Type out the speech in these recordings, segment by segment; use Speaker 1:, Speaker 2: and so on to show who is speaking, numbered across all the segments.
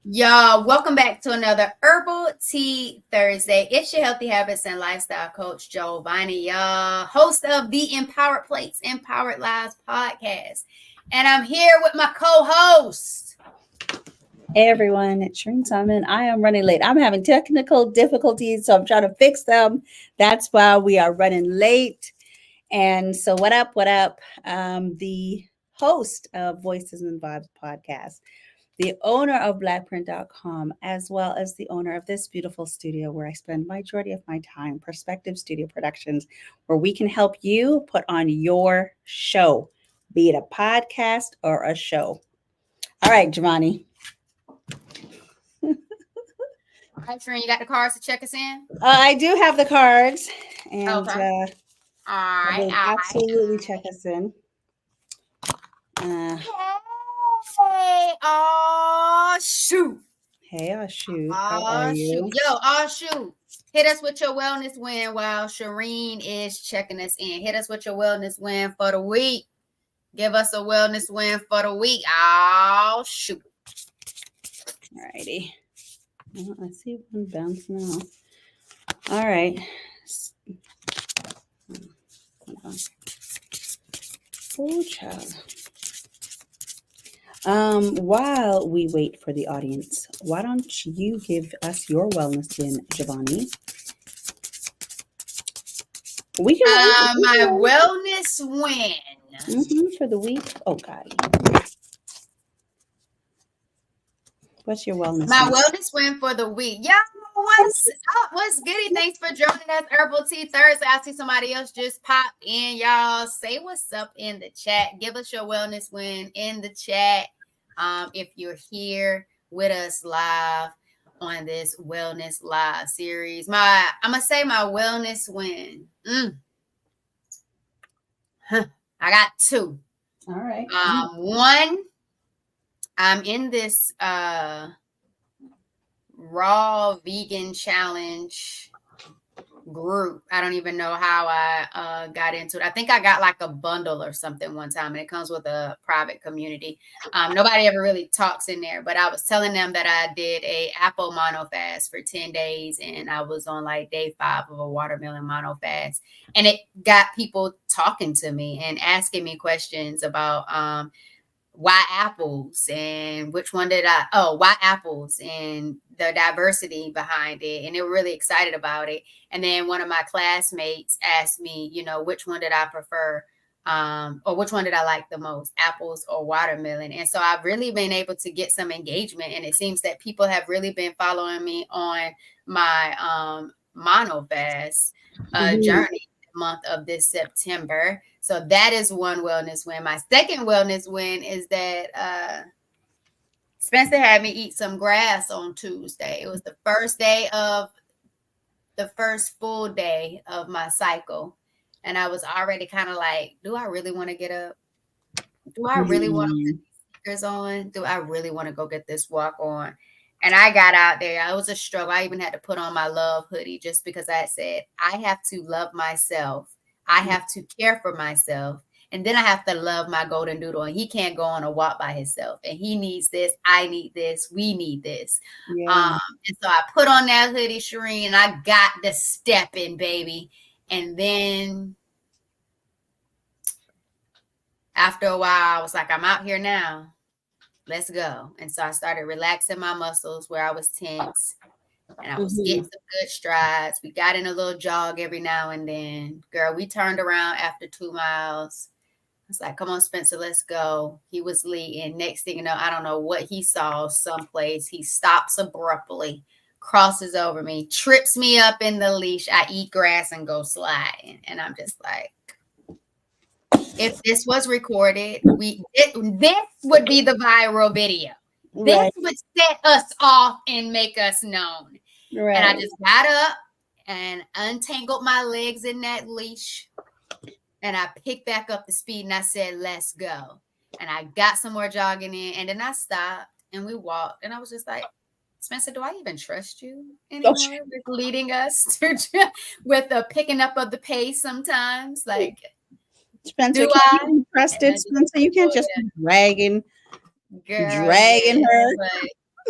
Speaker 1: Y'all, welcome back to another Herbal Tea Thursday. It's your healthy habits and lifestyle coach, Giovanni, y'all, host of the Empowered Plates, Empowered Lives podcast. And I'm here with my co-host.
Speaker 2: Hey everyone, it's Shireen Simon. I am running late. I'm having technical difficulties, so I'm trying to fix them. That's why we are running late. And so, what up? What up? The host of Voices and Vibes podcast, the owner of blackprint.com, as well as the owner of this beautiful studio where I spend majority of my time, Perspective Studio Productions, where we can help you put on your show, be it a podcast or a show. All right, Giovanni.
Speaker 1: All right, Sharon, you got the cards to check us in?
Speaker 2: I do have the cards, and
Speaker 1: Okay. All
Speaker 2: I
Speaker 1: right.
Speaker 2: will absolutely check us in.
Speaker 1: Hey, oh, shoot.
Speaker 2: Hey, shoot. How are
Speaker 1: Oh, shoot.
Speaker 2: you?
Speaker 1: Yo, oh, shoot. Hit us with your wellness win while Shireen is checking us in. Hit us with your wellness win for the week. Give us a wellness win for the week. Oh, shoot.
Speaker 2: All righty. Well, let's see one bounce now. All right. Oh, child. While we wait for the audience, why don't you give us your wellness win, Giovanni? We can
Speaker 1: My wellness win.
Speaker 2: for the week. Oh, God. What's your wellness?
Speaker 1: My wellness win for the week. Yeah, what's up? What's goody? Thanks for joining us, Herbal Tea Thursday. I see somebody else just pop in. Y'all say what's up in the chat. Give us your wellness win in the chat. If you're here with us live on this wellness live series, I'm gonna say my wellness win. I got two.
Speaker 2: All right.
Speaker 1: One, I'm in this raw vegan challenge group. I don't even know how I got into it. I think I got like a bundle or something one time, and it comes with a private community. Nobody ever really talks in there, but I was telling them that I did a apple mono fast for 10 days, and I was on like day 5 of a watermelon mono fast, and it got people talking to me and asking me questions about why apples and why apples and the diversity behind it. And they were really excited about it. And then one of my classmates asked me, which one did I prefer? Or which one did I like the most, apples or watermelon? And so I've really been able to get some engagement. And it seems that people have really been following me on my mono fast journey month of this September. So that is one wellness win. My second wellness win is that Spencer had me eat some grass on Tuesday. It was the first full day of my cycle. And I was already kind of like, do I really want to get up? Do I really want to put these sneakers on? Do I really want to go get this walk on? And I got out there. It was a struggle. I even had to put on my love hoodie just because I said, I have to love myself. I have to care for myself. And then I have to love my golden doodle. And he can't go on a walk by himself. And he needs this. I need this. We need this.
Speaker 2: Yeah.
Speaker 1: And so I put on that hoodie, Shireen, and I got the step in, baby. And then after a while, I was like, I'm out here now. Let's go. And so I started relaxing my muscles where I was tense, and I was getting some good strides. We got in a little jog every now and then. Girl, we turned around after 2 miles. I was like, come on, Spencer, let's go. He was leading. Next thing you know, I don't know what he saw someplace. He stops abruptly, crosses over me, trips me up in the leash. I eat grass and go sliding. And I'm just like, if this was recorded, this would be the viral video. This would set us off and make us known.
Speaker 2: Right.
Speaker 1: And I just got up and untangled my legs in that leash. And I picked back up the speed and I said, let's go. And I got some more jogging in. And then I stopped and we walked. And I was just like, Spencer, do I even trust you anymore with leading us with the picking up of the pace sometimes? Like,
Speaker 2: Spencer, can you trust it, Spencer? You can't just be dragging her.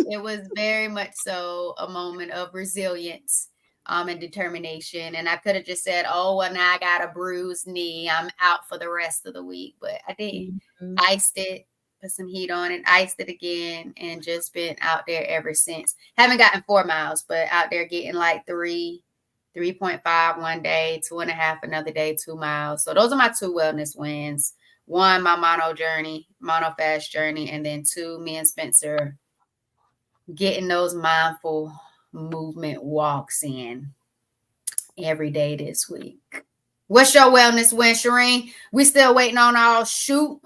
Speaker 1: It was very much so a moment of resilience and determination. And I could have just said, oh, well, now I got a bruised knee. I'm out for the rest of the week. But I didn't.
Speaker 2: Mhm.
Speaker 1: Iced it, put some heat on it, iced it again, and just been out there ever since. Haven't gotten 4 miles, but out there getting like 3.5 one day, 2.5 another day, 2 miles. So those are my two wellness wins. One, my mono fast journey, and then two, me and Spencer getting those mindful movement walks in every day this week. What's your wellness win, Shireen? We still waiting on our shoot.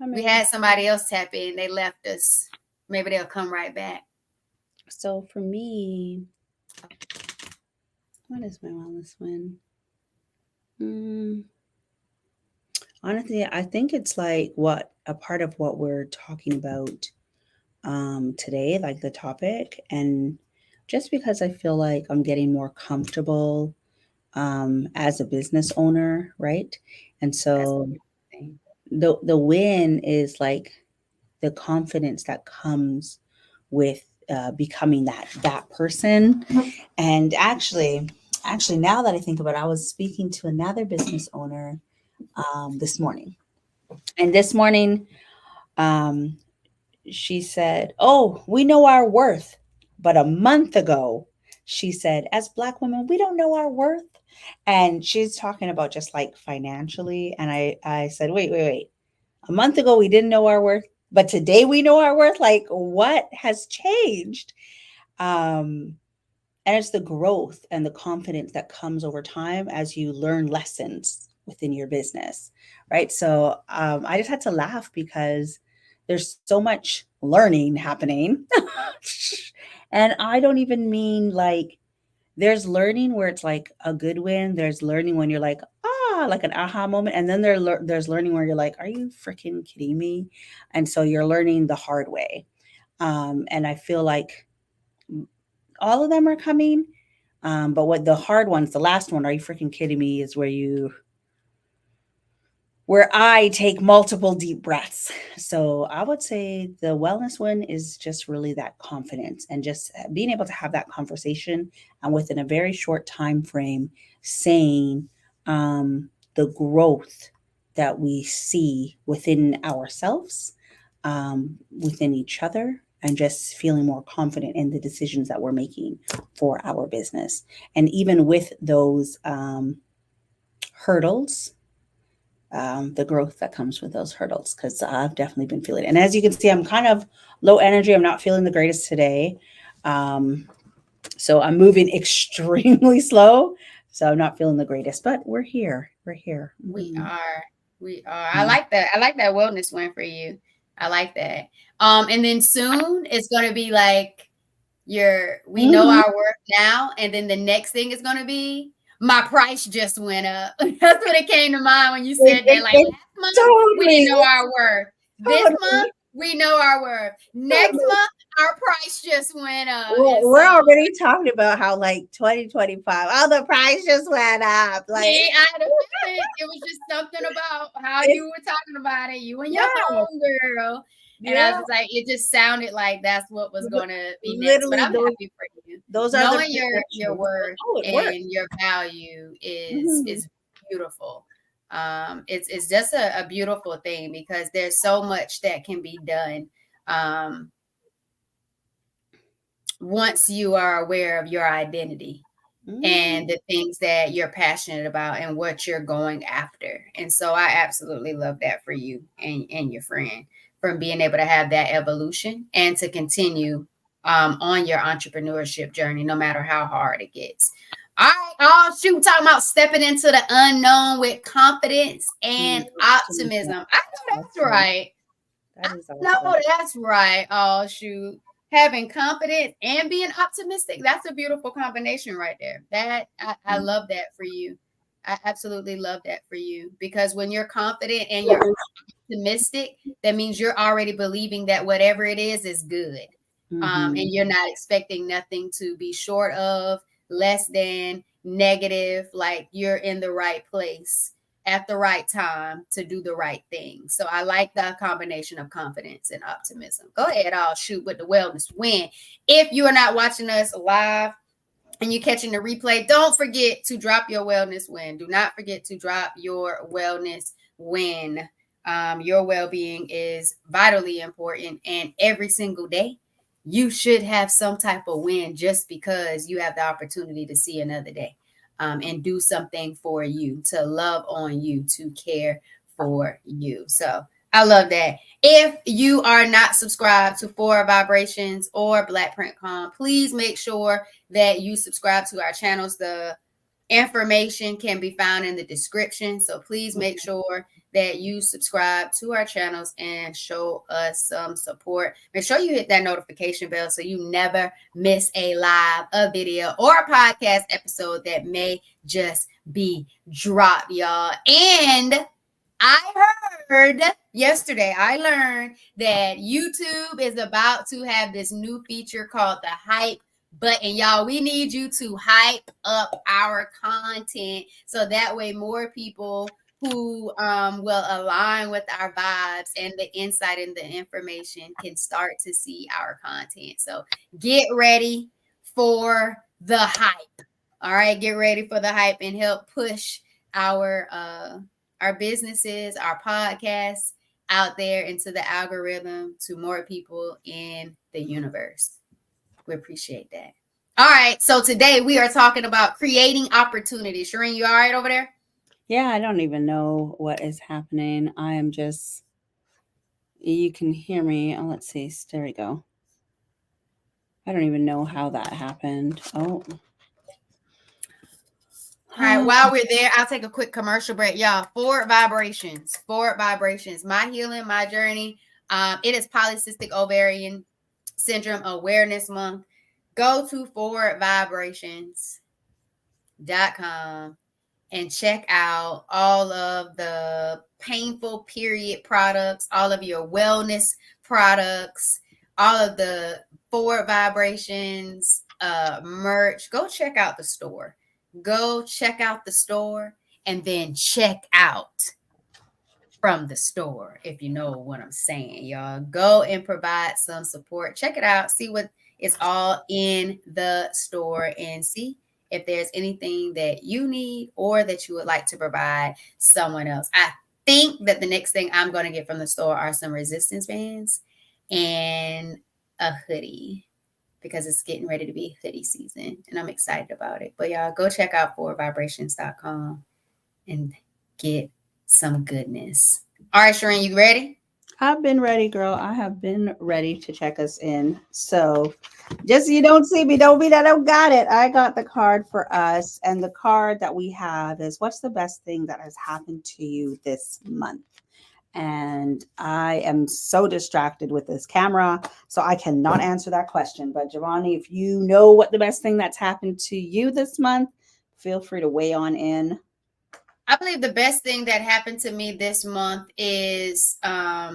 Speaker 2: I
Speaker 1: We
Speaker 2: mean,
Speaker 1: had somebody else tap in. They left us. Maybe they'll come right back.
Speaker 2: so for me, what is my wellness win? Mm, honestly, I think it's like what a part of what we're talking about today, like the topic, and just because I feel like I'm getting more comfortable as a business owner, right? And
Speaker 1: That's
Speaker 2: so
Speaker 1: a beautiful thing.
Speaker 2: the win is like the confidence that comes with becoming that person. And actually, now that I think about it, I was speaking to another business owner this morning, and this morning um, she said, "Oh, we know our worth," but a month ago she said, "As Black women, we don't know our worth." And she's talking about just like financially, and I said, "Wait. A month ago we didn't know our worth, but today we know our worth. Like what has changed?" Um, and it's the growth and the confidence that comes over time as you learn lessons within your business, right? So I just had to laugh because there's so much learning happening. And I don't even mean like there's learning where it's like a good win. There's learning when you're like, like an aha moment. And then there's learning where you're like, are you freaking kidding me? And so you're learning the hard way. And I feel like all of them are coming. But what the hard ones, the last one, are you freaking kidding me, is where I take multiple deep breaths. So I would say the wellness one is just really that confidence and just being able to have that conversation and within a very short time frame saying the growth that we see within ourselves, within each other, and just feeling more confident in the decisions that we're making for our business. And even with those hurdles, the growth that comes with those hurdles, because I've definitely been feeling it. And as you can see, I'm kind of low energy. I'm not feeling the greatest today. Um, so I'm moving extremely slow. So I'm not feeling the greatest, but we're here. We're here.
Speaker 1: We
Speaker 2: Mm-hmm.
Speaker 1: are. We are. I
Speaker 2: Mm-hmm.
Speaker 1: like that. I like that wellness win for you. I like that. And then soon it's gonna be like we know
Speaker 2: Mm-hmm.
Speaker 1: our worth now, and then the next thing is gonna be my price just went up. That's what it came to mind when you
Speaker 2: It,
Speaker 1: said that.
Speaker 2: it,
Speaker 1: Like
Speaker 2: it
Speaker 1: last month, we
Speaker 2: totally,
Speaker 1: didn't know our worth. This month,
Speaker 2: totally,
Speaker 1: we know our worth. Next
Speaker 2: totally.
Speaker 1: month, our price just went up. And
Speaker 2: We're
Speaker 1: so
Speaker 2: already talking about how like 2025, oh, the price just went up. Like
Speaker 1: see, I had a feeling it was just something about how
Speaker 2: it's
Speaker 1: you were talking about it, you and your
Speaker 2: yeah,
Speaker 1: homegirl. And I
Speaker 2: yeah.
Speaker 1: was just like, it just sounded like that's what was gonna be next. But
Speaker 2: Literally,
Speaker 1: I'm happy for you.
Speaker 2: those are the
Speaker 1: Knowing your
Speaker 2: projections.
Speaker 1: worth
Speaker 2: Oh, it worked.
Speaker 1: and your value
Speaker 2: Mhm.
Speaker 1: is beautiful. It's just a beautiful thing because there's so much that can be done once you are aware of your identity
Speaker 2: Mm.
Speaker 1: and the things that you're passionate about and what you're going after. And so I absolutely love that for you and your friend from being able to have that evolution and to continue on your entrepreneurship journey, no matter how hard it gets. All right, oh shoot, talking about stepping into the unknown with confidence and
Speaker 2: Optimism.
Speaker 1: optimism. I know that's
Speaker 2: Awesome.
Speaker 1: right.
Speaker 2: That is
Speaker 1: No,
Speaker 2: awesome.
Speaker 1: that's right. Oh, shoot. Having confidence and being optimistic. That's a beautiful combination right there. I
Speaker 2: Mm.
Speaker 1: love that for you. I absolutely love that for you because when you're confident and you're optimistic, that means you're already believing that whatever it is good.
Speaker 2: Mhm.
Speaker 1: And you're not expecting nothing to be short of, less than, negative, like you're in the right place. at the right time to do the right thing. So I like the combination of confidence and optimism. Go ahead, I'll shoot with the wellness win. If you are not watching us live and you're catching the replay, don't forget to drop your wellness win. Do not forget to drop your wellness win. Your well-being is vitally important, and every single day you should have some type of win just because you have the opportunity to see another day, and do something for you, to love on you, to care for you. So I love that. If you are not subscribed to Four Vibrations or Black Print Com, please make sure that you subscribe to our channels. The information can be found in the description. So please make sure that you subscribe to our channels and show us some support. Make sure you hit that notification bell so you never miss a live, a video, or a podcast episode that may just be dropped, y'all. And I heard yesterday, I learned that YouTube is about to have this new feature called the hype button. Y'all, we need you to hype up our content so that way more people who will align with our vibes and the insight and the information can start to see our content. So get ready for the hype. All right, get ready for the hype and help push our businesses, our podcasts out there into the algorithm to more people in the universe. We appreciate that. All right. So today we are talking about creating opportunities. Shireen, you all right over there?
Speaker 2: Yeah, I don't even know what is happening. I am just, you can hear me. Oh, let's see. There we go. I don't even know how that happened. Oh.
Speaker 1: All right, while we're there, I'll take a quick commercial break. Y'all, Forward Vibrations. Forward Vibrations. My healing, my journey. It is Polycystic Ovarian Syndrome Awareness Month. Go to forwardvibrations.com and check out all of the painful period products, all of your wellness products, all of the Forward Vibrations merch. Go check out the store. Go check out the store and then check out from the store, if you know what I'm saying, y'all. Go and provide some support. Check it out. See what is all in the store and see if there's anything that you need or that you would like to provide someone else. I think that the next thing I'm going to get from the store are some resistance bands and a hoodie, because it's getting ready to be hoodie season and I'm excited about it. But y'all go check out forwardvibrations.com and get some goodness. All right, Shireen, you ready?
Speaker 2: I've been ready, girl. I have been ready to check us in. So just so you don't see me, don't be that I don't got it. I got the card for us. And the card that we have is, what's the best thing that has happened to you this month? And I am so distracted with this camera, so I cannot answer that question. But Giovanni, if you know what the best thing that's happened to you this month, feel free to weigh on in.
Speaker 1: I believe the best thing that happened to me this month is I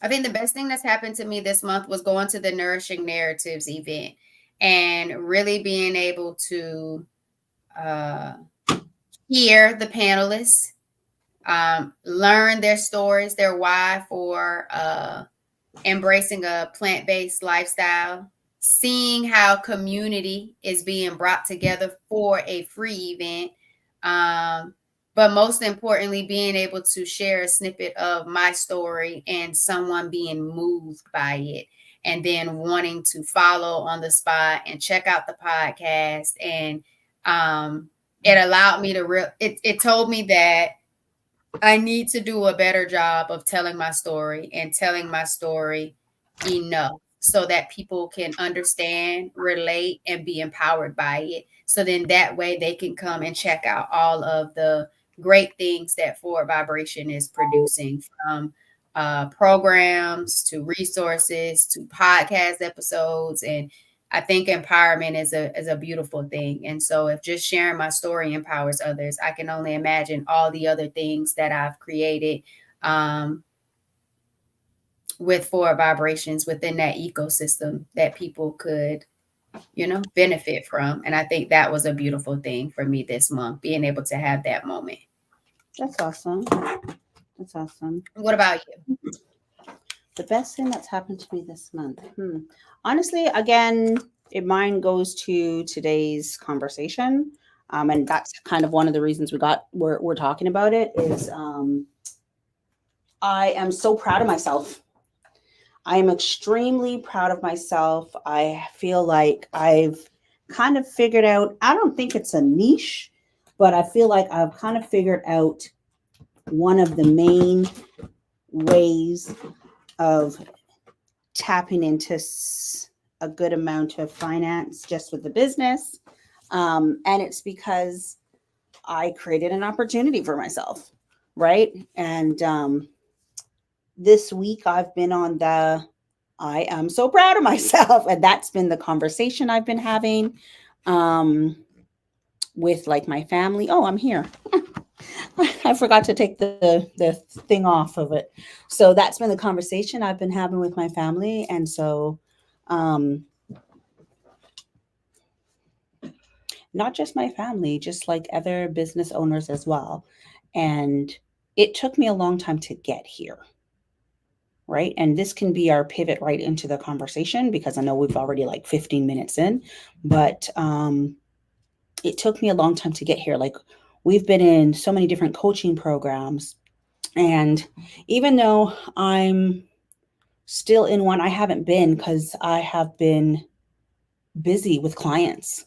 Speaker 1: think the best thing that's happened to me this month was going to the Nourishing Narratives event and really being able to hear the panelists, learn their stories, their why for embracing a plant-based lifestyle, seeing how community is being brought together for a free event, but most importantly, being able to share a snippet of my story and someone being moved by it, and then wanting to follow on the spot and check out the podcast. And it allowed me to it told me that I need to do a better job of telling my story and telling my story enough so that people can understand, relate, and be empowered by it. So then that way they can come and check out all of the great things that Forward Vibration is producing, from programs to resources to podcast episodes. And I think empowerment is a beautiful thing. And so if just sharing my story empowers others, I can only imagine all the other things that I've created with Forward Vibrations within that ecosystem that people could benefit from. And I think that was a beautiful thing for me this month, being able to have that moment.
Speaker 2: That's awesome. That's awesome.
Speaker 1: What about you?
Speaker 2: The best thing that's happened to me this month. Honestly, again, mine goes to today's conversation. And that's kind of one of the reasons we're talking about it is I am so proud of myself. I am extremely proud of myself. I feel like I've kind of figured out, I don't think it's a niche, but I feel like I've kind of figured out one of the main ways of tapping into a good amount of finance just with the business. And it's because I created an opportunity for myself, right? And this week I've been on I am so proud of myself. And that's been the conversation I've been having with like my family. Oh, I'm here. I forgot to take the thing off of it. So that's been the conversation I've been having with my family. And so not just my family, just like other business owners as well. And it took me a long time to get here. Right. And this can be our pivot right into the conversation because I know we've already like 15 minutes in, but it took me a long time to get here. Like we've been in so many different coaching programs. And even though I'm still in one, I haven't been because I have been busy with clients,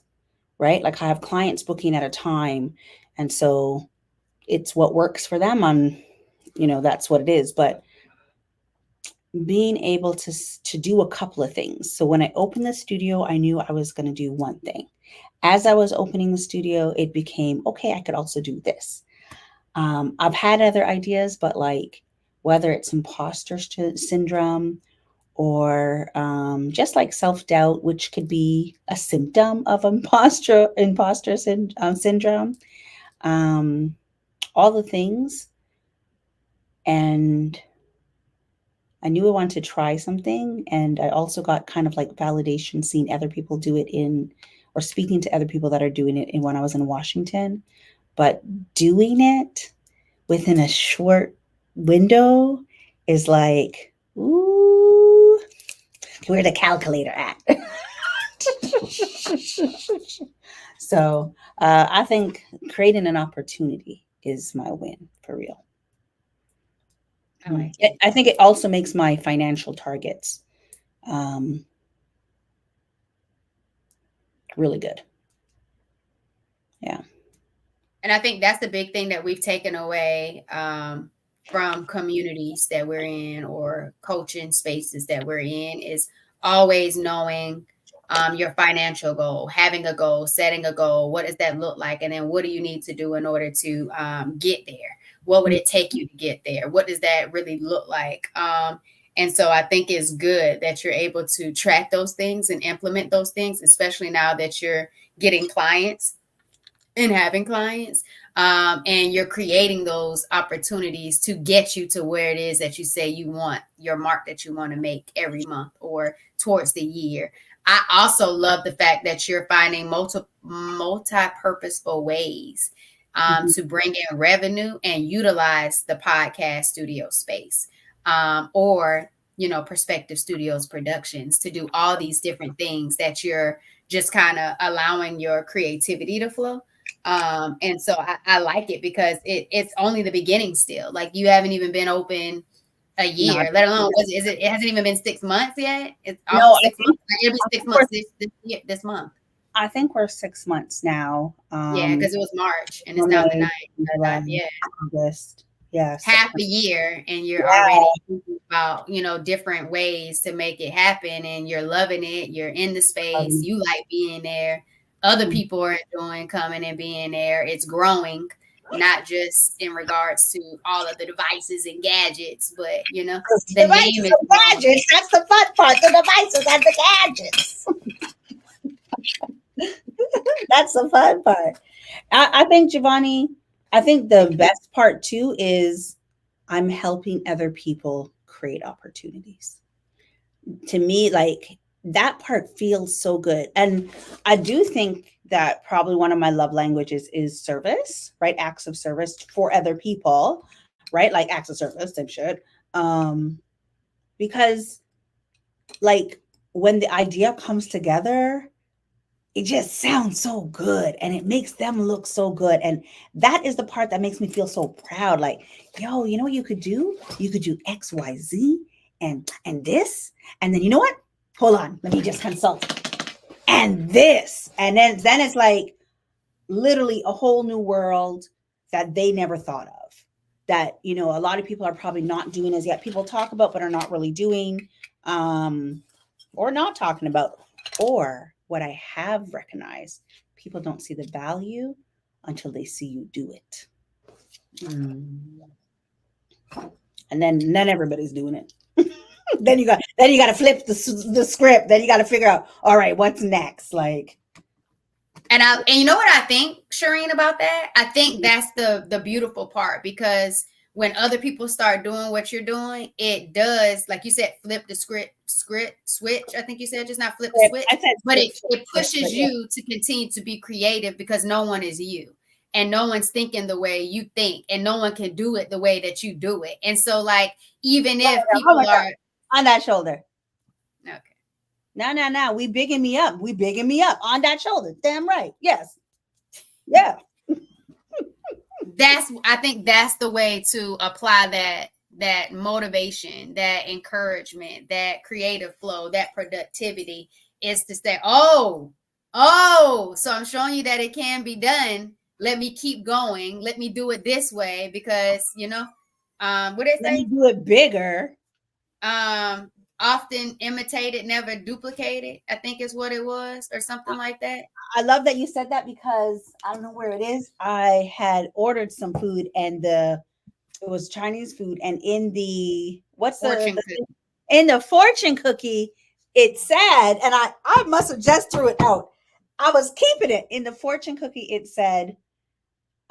Speaker 2: right? Like I have clients booking at a time. And so it's what works for them that's what it is. But being able to do a couple of things. So when I opened the studio, I knew I was going to do one thing. As I was opening the studio, it became, okay, I could also do this. I've had other ideas, but like whether it's imposter syndrome or just like self-doubt, which could be a symptom of imposter syndrome, all the things. And I knew I wanted to try something. And I also got kind of like validation seeing other people do it or speaking to other people that are doing it when I was in Washington. But doing it within a short window is like, ooh, where the calculator at? So I think creating an opportunity is my win for real.
Speaker 1: I like it.
Speaker 2: I think it also makes my financial targets really good. Yeah.
Speaker 1: And I think that's the big thing that we've taken away from communities that we're in or coaching spaces that we're in is always knowing your financial goal, having a goal, setting a goal. What does that look like? And then what do you need to do in order to get there? What would it take you to get there? What does that really look like? And so I think it's good that you're able to track those things and implement those things, especially now that you're getting clients and having clients, and you're creating those opportunities to get you to where it is that you say you want your mark that you want to make every month or towards the year. I also love the fact that you're finding multi-purposeful ways to bring in revenue and utilize the podcast studio space, or Perspective Studios Productions, to do all these different things that you're just kind of allowing your creativity to flow. And so I like it because it's only the beginning still. Like you haven't even been open a
Speaker 2: Not,
Speaker 1: year, let alone it hasn't even been 6 months yet. It's
Speaker 2: no,
Speaker 1: almost 6 months. It'll be 6 months this month.
Speaker 2: I think we're 6 months now.
Speaker 1: Yeah, because it was March and it's down to
Speaker 2: May,
Speaker 1: 9.
Speaker 2: July,
Speaker 1: Yeah.
Speaker 2: August. Yeah,
Speaker 1: Half a year and you're
Speaker 2: yeah.
Speaker 1: already thinking about different ways to make it happen, and you're loving it. You're in the space, you like being there, other people are enjoying coming and being there. It's growing, not just in regards to all of the devices and gadgets, but the name is
Speaker 2: gadgets. That's the fun part. The devices and the gadgets. That's the fun part. I think, Giovanni, I think the best part too is I'm helping other people create opportunities. To me, like that part feels so good. And I do think that probably one of my love languages is service, right? Acts of service for other people, right? Like acts of service and shit. Um, because like when the idea comes together, it just sounds so good and it makes them look so good. And that is the part that makes me feel so proud. Like, yo, you know what you could do? You could do XYZ and this. And then you know what? Hold on, let me just consult. And this. And then it's like literally a whole new world that they never thought of. That, you know, a lot of people are probably not doing as yet. People talk about but are not really doing. Or not talking about, or what I have recognized, people don't see the value until they see you do it.
Speaker 1: Mm.
Speaker 2: And then everybody's doing it. then you got to flip the script. Then you got to figure out, all right, what's next? Like,
Speaker 1: And you know what I think, Shireen, about that? I think that's the beautiful part, because when other people start doing what you're doing, it does, like you said, flip the switch. I think you said just not flip the switch,
Speaker 2: I said
Speaker 1: but
Speaker 2: script,
Speaker 1: it pushes
Speaker 2: but yeah.
Speaker 1: you to continue to be creative, because no one is you. And no one's thinking the way you think, and no one can do it the way that you do it. And so, like, even if
Speaker 2: Oh
Speaker 1: people
Speaker 2: my God.
Speaker 1: are
Speaker 2: On that shoulder.
Speaker 1: okay,
Speaker 2: No. We bigging me up. We bigging me up on that shoulder. Damn right. Yes. Yeah.
Speaker 1: I think that's the way to apply that motivation, that encouragement, that creative flow, that productivity, is to say, so I'm showing you that it can be done. Let me keep going. Let me do it this way, because what they
Speaker 2: Let me
Speaker 1: say?
Speaker 2: do it bigger.
Speaker 1: Um, Often imitated, never duplicated, I think is what it was, or something like that.
Speaker 2: I love that you said that because I don't know where it is. I had ordered some food and it was Chinese food, and in the what's
Speaker 1: Fortune cookie.
Speaker 2: in the fortune cookie it said, and I must have just threw it out. I was keeping it in the fortune cookie. It said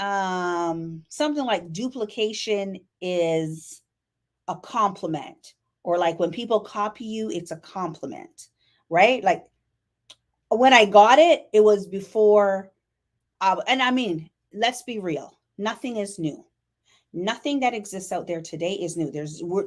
Speaker 2: something like duplication is a compliment, or like when people copy you, it's a compliment, right? Like when I got it, it was before. And I mean, let's be real. Nothing is new. Nothing that exists out there today is new.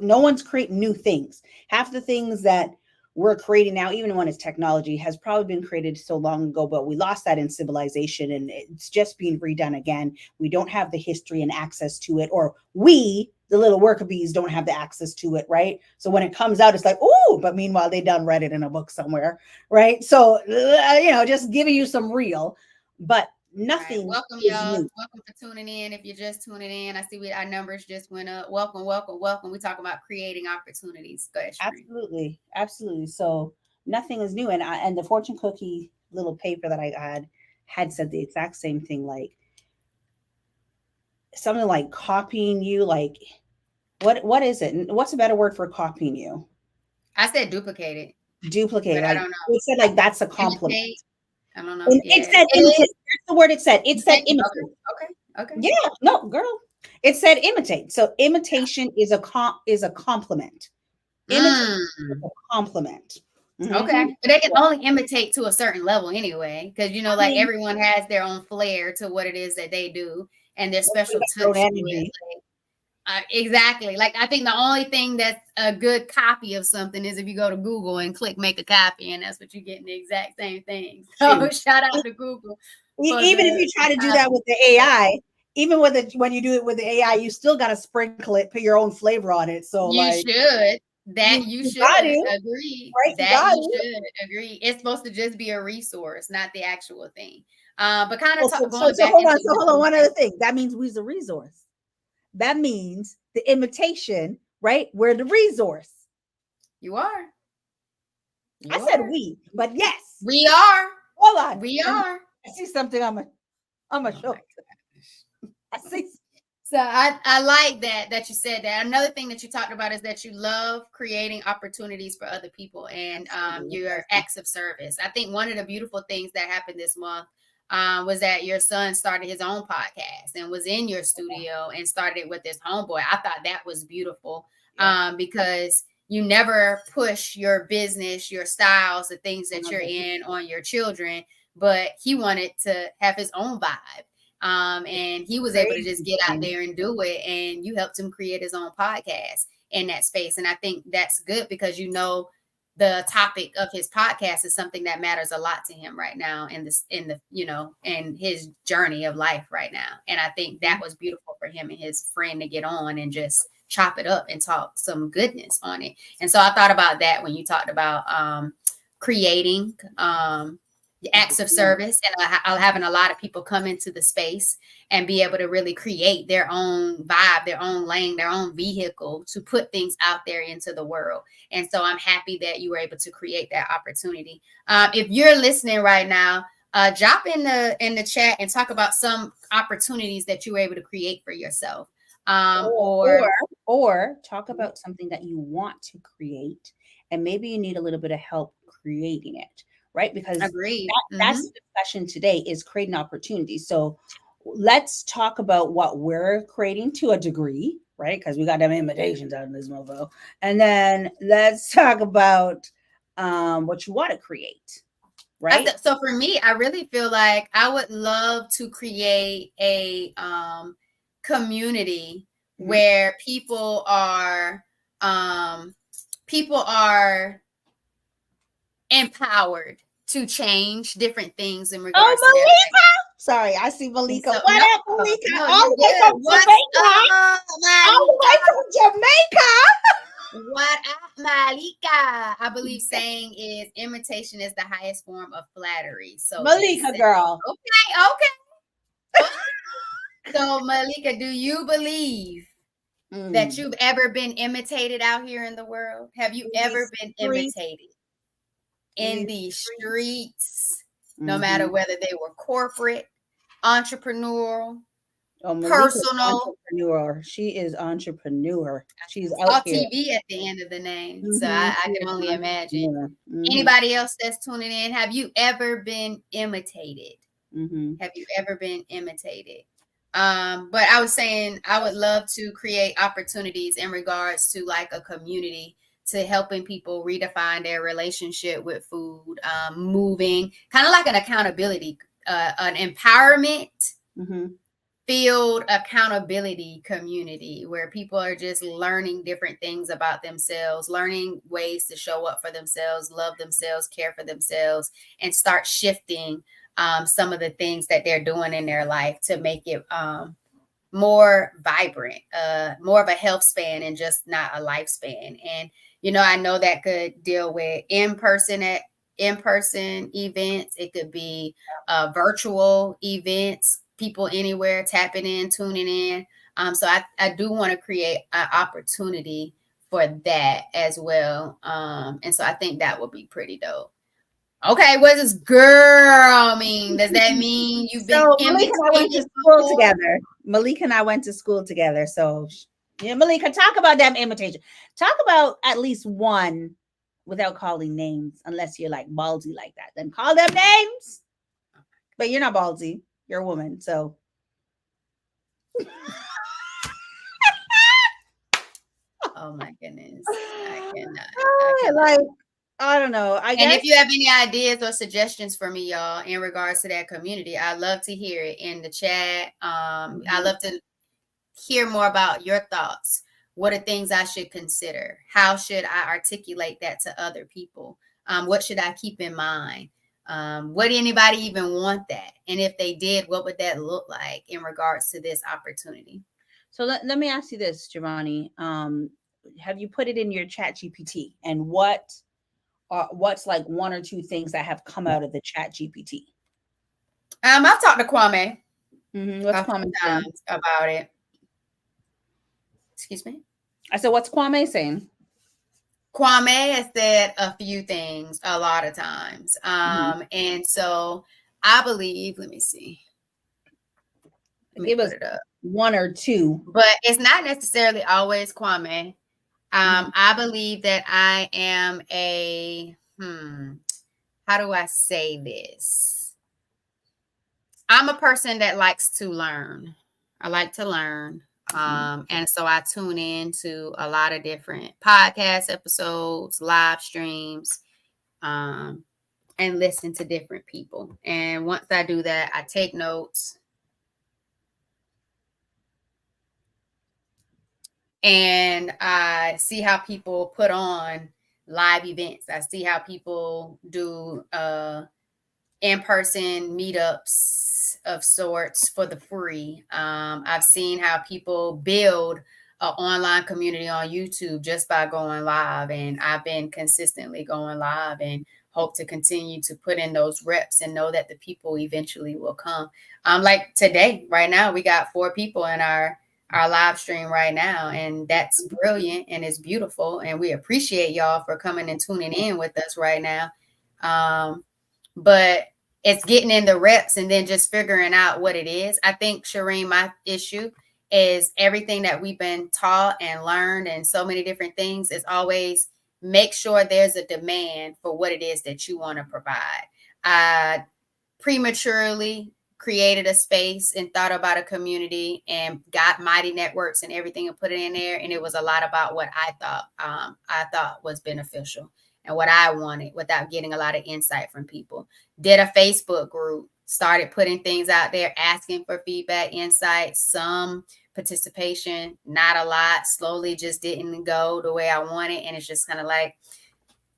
Speaker 2: No one's creating new things. Half the things that we're creating now, even when it's technology, has probably been created so long ago, but we lost that in civilization and it's just being redone again. We don't have the history and access to it, or we, the little worker bees, don't have the access to it, right? So when it comes out, it's like, oh, but meanwhile, they done read it in a book somewhere, right? So, just giving you some real, but
Speaker 1: All right.
Speaker 2: nothing
Speaker 1: Welcome,
Speaker 2: is
Speaker 1: y'all.
Speaker 2: new.
Speaker 1: Welcome for tuning in. If you're just tuning in, I see our numbers just went up. Welcome, welcome, welcome. We talk about creating opportunities. Go ahead, Shereen.
Speaker 2: Absolutely, absolutely. So nothing is new, and the fortune cookie little paper that I had said the exact same thing, like something like copying you. Like what is it? What's a better word for copying you?
Speaker 1: I said duplicated,
Speaker 2: Duplicate.
Speaker 1: but I
Speaker 2: Like
Speaker 1: don't know.
Speaker 2: it said, like that's a compliment.
Speaker 1: Imitate. I don't know.
Speaker 2: And it
Speaker 1: Yeah,
Speaker 2: said
Speaker 1: it
Speaker 2: imitate.
Speaker 1: is.
Speaker 2: That's the word it said. It said imitate.
Speaker 1: Okay. Okay. Okay.
Speaker 2: Yeah, no, girl. It said imitate. So imitation is a compliment. Imitation is
Speaker 1: Mm,
Speaker 2: a compliment.
Speaker 1: okay.
Speaker 2: Mhm.
Speaker 1: But they can only imitate to a certain level anyway, because
Speaker 2: I
Speaker 1: like
Speaker 2: mean,
Speaker 1: everyone has their own flair to what it is that they do, and their
Speaker 2: everybody
Speaker 1: special
Speaker 2: got their own
Speaker 1: touch to it.
Speaker 2: energy.
Speaker 1: Exactly. Like, I think the only thing that's a good copy of something is if you go to Google and click make a copy, and that's what you get in the exact same thing. So
Speaker 2: Shoot.
Speaker 1: shout out to Google for
Speaker 2: Even if you
Speaker 1: the
Speaker 2: try to do that
Speaker 1: copy.
Speaker 2: with the AI, even with it when you do it with the AI, you still got to sprinkle it, put your own flavor on it. So
Speaker 1: You
Speaker 2: like
Speaker 1: should. That you
Speaker 2: you
Speaker 1: should
Speaker 2: got to,
Speaker 1: agree.
Speaker 2: right? You
Speaker 1: That
Speaker 2: got
Speaker 1: you
Speaker 2: to.
Speaker 1: should agree. It's supposed to just be a resource, not the actual thing. But kind of
Speaker 2: Oh,
Speaker 1: going
Speaker 2: so
Speaker 1: back into
Speaker 2: so
Speaker 1: what
Speaker 2: hold
Speaker 1: you
Speaker 2: on.
Speaker 1: were
Speaker 2: One
Speaker 1: saying.
Speaker 2: other thing. That means we's a resource. That means the imitation, right? We're the resource.
Speaker 1: You are.
Speaker 2: I
Speaker 1: You
Speaker 2: said
Speaker 1: are.
Speaker 2: we, but yes.
Speaker 1: We are.
Speaker 2: Hold on.
Speaker 1: We are.
Speaker 2: I see something on my
Speaker 1: Oh my
Speaker 2: shoulder. I see.
Speaker 1: So I like that you said that. Another thing that you talked about is that you love creating opportunities for other people, and
Speaker 2: Absolutely.
Speaker 1: your acts of service. I think one of the beautiful things that happened this month was that your son started his own podcast and was in your studio and started it with his homeboy. I thought that was beautiful,
Speaker 2: Yeah.
Speaker 1: because you never push your business, your styles, the things that you're
Speaker 2: Okay.
Speaker 1: in on your children, but he wanted to have his own vibe. And he was able to just
Speaker 2: Crazy
Speaker 1: get out
Speaker 2: thing.
Speaker 1: there and do it. And you helped him create his own podcast in that space. And I think that's good because the topic of his podcast is something that matters a lot to him right now in his journey of life right now. And I think that was beautiful for him and his friend to get on and just chop it up and talk some goodness on it. And so I thought about that when you talked about creating acts of service and having a lot of people come into the space and be able to really create their own vibe, their own lane, their own vehicle to put things out there into the world. And so I'm happy that you were able to create that opportunity. If you're listening right now, drop in the chat and talk about some opportunities that you were able to create for yourself.
Speaker 2: Or talk about something that you want to create, and maybe you need a little bit of help creating it, right? Because
Speaker 1: Agreed.
Speaker 2: that's the discussion today, is creating opportunities. So let's talk about what we're creating to a degree, right? Because we got them imitations out in this mofo. And then let's talk about what you want to create, right?
Speaker 1: So for me, I really feel like I would love to create a community where people are empowered to change different things in regards to their life.
Speaker 2: Sorry, I see Malika.
Speaker 1: So,
Speaker 2: what up, Malika?
Speaker 1: No,
Speaker 2: all the way from Jamaica. All the way from Jamaica.
Speaker 1: What up, Malika? I believe saying is imitation is the highest form of flattery. So
Speaker 2: Malika, girl.
Speaker 1: Okay. So Malika, do you believe that you've ever been imitated out here in the world? Have you ever been imitated in the streets, no matter whether they were corporate, entrepreneurial, personal?
Speaker 2: Entrepreneur. She is entrepreneur. She's out here.
Speaker 1: TV at the end of the name. So I can only imagine.
Speaker 2: Mm-hmm.
Speaker 1: Anybody else that's tuning in, have you ever been imitated?
Speaker 2: Mm-hmm.
Speaker 1: Have you ever been imitated? But I was saying I would love to create opportunities in regards to like a community to helping people redefine their relationship with food, moving, kind of like an accountability, an empowerment field accountability community where people are just learning different things about themselves, learning ways to show up for themselves, love themselves, care for themselves, and start shifting some of the things that they're doing in their life to make it more vibrant, more of a health span and just not a lifespan. And, I know that could deal with in-person events. It could be virtual events, people anywhere tapping in, tuning in. So I do want to create an opportunity for that as well. And so I think that would be pretty dope. Okay, what does girl mean? Does that mean you've been
Speaker 2: Malika and I went to school together. Malika and I went to school together. So Malika, talk about them imitation. Talk about at least one without calling names, unless you're like ballsy like that. Then call them names. But you're not ballsy. You're a woman, so.
Speaker 1: Oh my goodness. I cannot.
Speaker 2: I don't know. I guess.
Speaker 1: And if you have any ideas or suggestions for me, y'all, in regards to that community, I'd love to hear it in the chat. I'd love to hear more about your thoughts. What are things I should consider? How should I articulate that to other people? What should I keep in mind? Would anybody even want that? And if they did, what would that look like in regards to this opportunity?
Speaker 2: So let me ask you this, Giovanni. Have you put it in your chat GPT? And what's like one or two things that have come out of the chat GPT?
Speaker 1: I've talked to Kwame.
Speaker 2: What's Kwame
Speaker 1: saying about it? Excuse me?
Speaker 2: I said, what's Kwame saying?
Speaker 1: Kwame has said a few things a lot of times. And so I believe, let me see.
Speaker 2: Give us one or two.
Speaker 1: But it's not necessarily always Kwame. I believe that I am how do I say this? I'm a person that likes to learn. I like to learn. And so I tune in to a lot of different podcast episodes, live streams, um, and listen to different people. And once I do that, I take notes and I see how people put on live events. I see how people do in-person meetups of sorts for the free. I've seen how people build an online community on YouTube just by going live, and I've been consistently going live and hope to continue to put in those reps and know that the people eventually will come. Like today, right now, we got 4 people in our live stream right now, and that's brilliant and it's beautiful, and we appreciate y'all for coming and tuning in with us right now. But it's getting in the reps and then just figuring out what it is. I think, Shireen, my issue is everything that we've been taught and learned and so many different things is always make sure there's a demand for what it is that you want to provide. I prematurely created a space and thought about a community and got Mighty Networks and everything and put it in there. And it was a lot about what I thought was beneficial and what I wanted without getting a lot of insight from people. Did a Facebook group, started putting things out there, asking for feedback, insights, some participation, not a lot, slowly just didn't go the way I wanted. And it's just kind of like,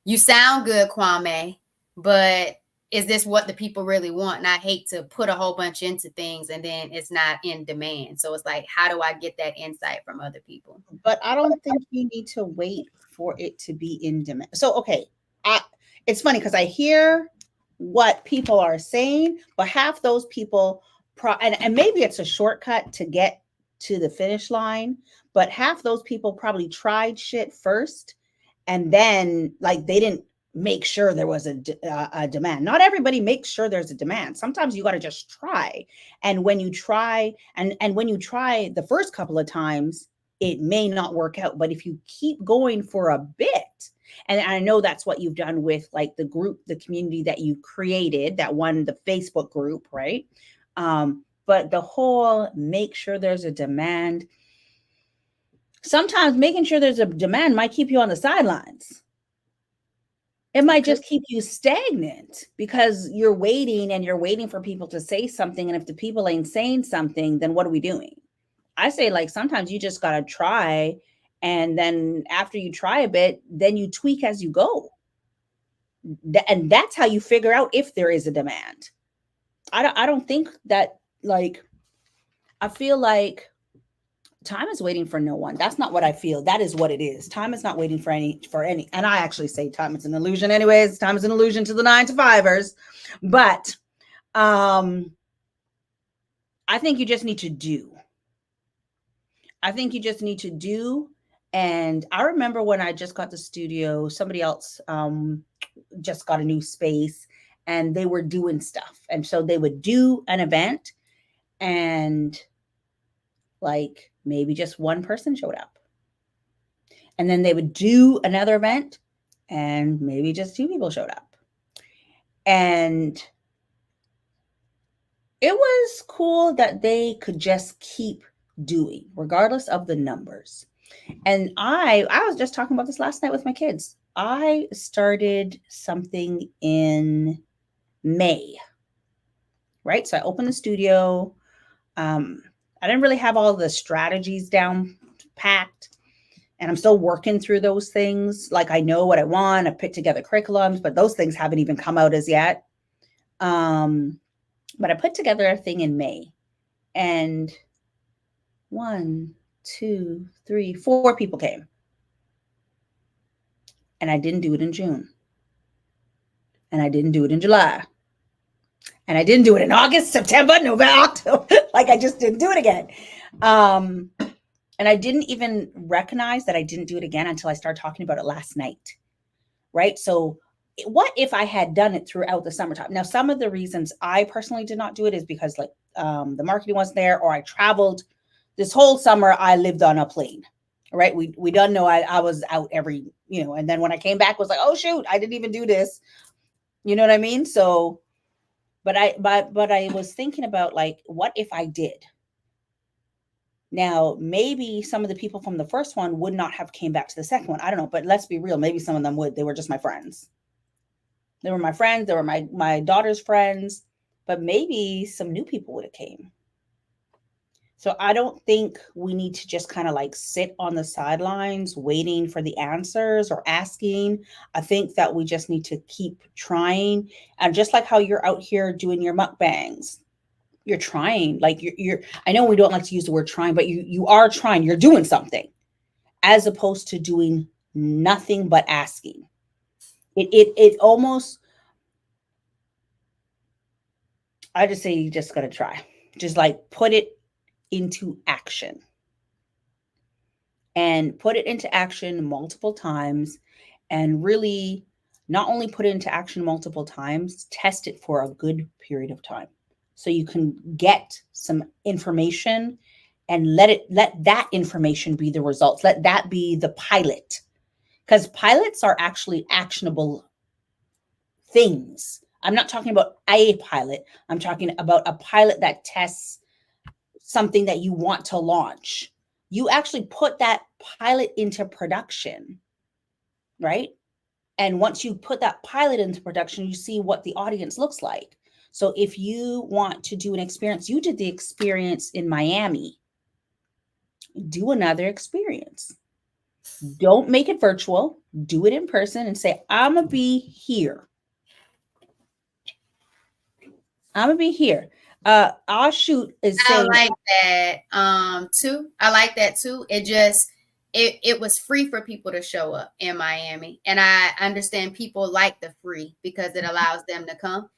Speaker 1: you sound good, Kwame, but is this what the people really want? And I hate to put a whole bunch into things and then it's not in demand. So it's like, how do I get that insight from other people?
Speaker 2: But I don't think you need to wait for it to be in demand. So, okay, it's funny because I hear what people are saying, but half those people, and maybe it's a shortcut to get to the finish line, but half those people probably tried shit first and then like they didn't make sure there was a demand. Not everybody makes sure there's a demand. Sometimes you got to just try. And when you try and when you try the first couple of times, it may not work out. But if you keep going for a bit, and I know that's what you've done with like the group, the community that you created, that one, the Facebook group, right? But the whole make sure there's a demand. Sometimes making sure there's a demand might keep you on the sidelines. It might just keep you stagnant because you're waiting for people to say something. And if the people ain't saying something, then what are we doing? I say, like, sometimes you just got to try. And then after you try a bit, then you tweak as you go. And that's how you figure out if there is a demand. I don't think that, like, I feel like time is waiting for no one. That's not what I feel. That is what it is. Time is not waiting for any. And I actually say time is an illusion anyways. Time is an illusion to the 9-to-5ers. But I think you just need to do. And I remember when I just got the studio, somebody else just got a new space and they were doing stuff. And so they would do an event and like maybe just one person showed up. And then they would do another event and maybe just 2 people showed up. And it was cool that they could just keep doing regardless of the numbers. And I was just talking about this last night with my kids. I started something in May, right? So I opened the studio. I didn't really have all the strategies down packed, and I'm still working through those things. Like I know what I want. I put together curriculums, but those things haven't even come out as yet. But I put together a thing in May, and 1, 2, 3, 4 people came. And I didn't do it in June. And I didn't do it in July. And I didn't do it in August, September, November, October. Like I just didn't do it again. And I didn't even recognize that I didn't do it again until I started talking about it last night. Right? So what if I had done it throughout the summertime? Now, some of the reasons I personally did not do it is because like the marketing wasn't there, or I traveled this whole summer. I lived on a plane, right? We don't know. I was out every, and then when I came back, I was like, oh shoot, I didn't even do this. You know what I mean? So, but I was thinking about like, what if I did? Now, maybe some of the people from the first one would not have came back to the second one. I don't know, but let's be real. Maybe some of them would. They were just my friends. They were my friends. They were my daughter's friends. But maybe some new people would have came. So I don't think we need to just kind of like sit on the sidelines waiting for the answers or asking. I think that we just need to keep trying. And just like how you're out here doing your mukbangs, you're trying. Like you're I know we don't like to use the word trying, but you are trying. You're doing something as opposed to doing nothing but asking. It almost, I just say you just gotta try. Just like put it into action and put it into action multiple times, and really not only put it into action multiple times, test it for a good period of time so you can get some information and let that information be the results. Let that be the pilot, because pilots are actually actionable things. I'm not talking about a pilot. I'm talking about a pilot that tests something that you want to launch. You actually put that pilot into production, right? And once you put that pilot into production, you see what the audience looks like. So if you want to do an experience, you did the experience in Miami, do another experience. Don't make it virtual, do it in person and say, I'm going to be here. I'm going to be here. Our shoot is
Speaker 1: I
Speaker 2: saying,
Speaker 1: like that too. I like that too. It was free for people to show up in Miami. And I understand people like the free because it allows them to come.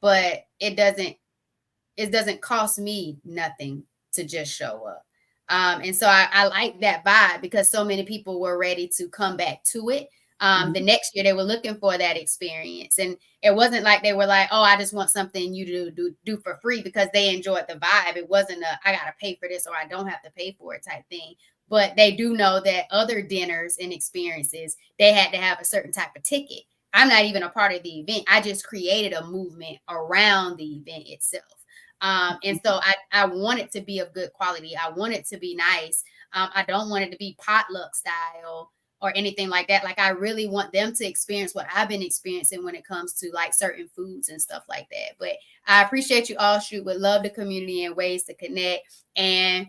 Speaker 1: But it doesn't cost me nothing to just show up. And so I like that vibe because so many people were ready to come back to it. The next year they were looking for that experience, and it wasn't like they were like, "Oh, I just want something you to do for free," because they enjoyed the vibe. It wasn't a "I gotta pay for this" or "I don't have to pay for it" type thing. But they do know that other dinners and experiences they had to have a certain type of ticket. I'm not even a part of the event. I just created a movement around the event itself. And so I want it to be of good quality. I want it to be nice. I don't want it to be potluck style or anything like that. Like I really want them to experience what I've been experiencing when it comes to like certain foods and stuff like that. But I appreciate you all, shoot, would love the community and ways to connect. And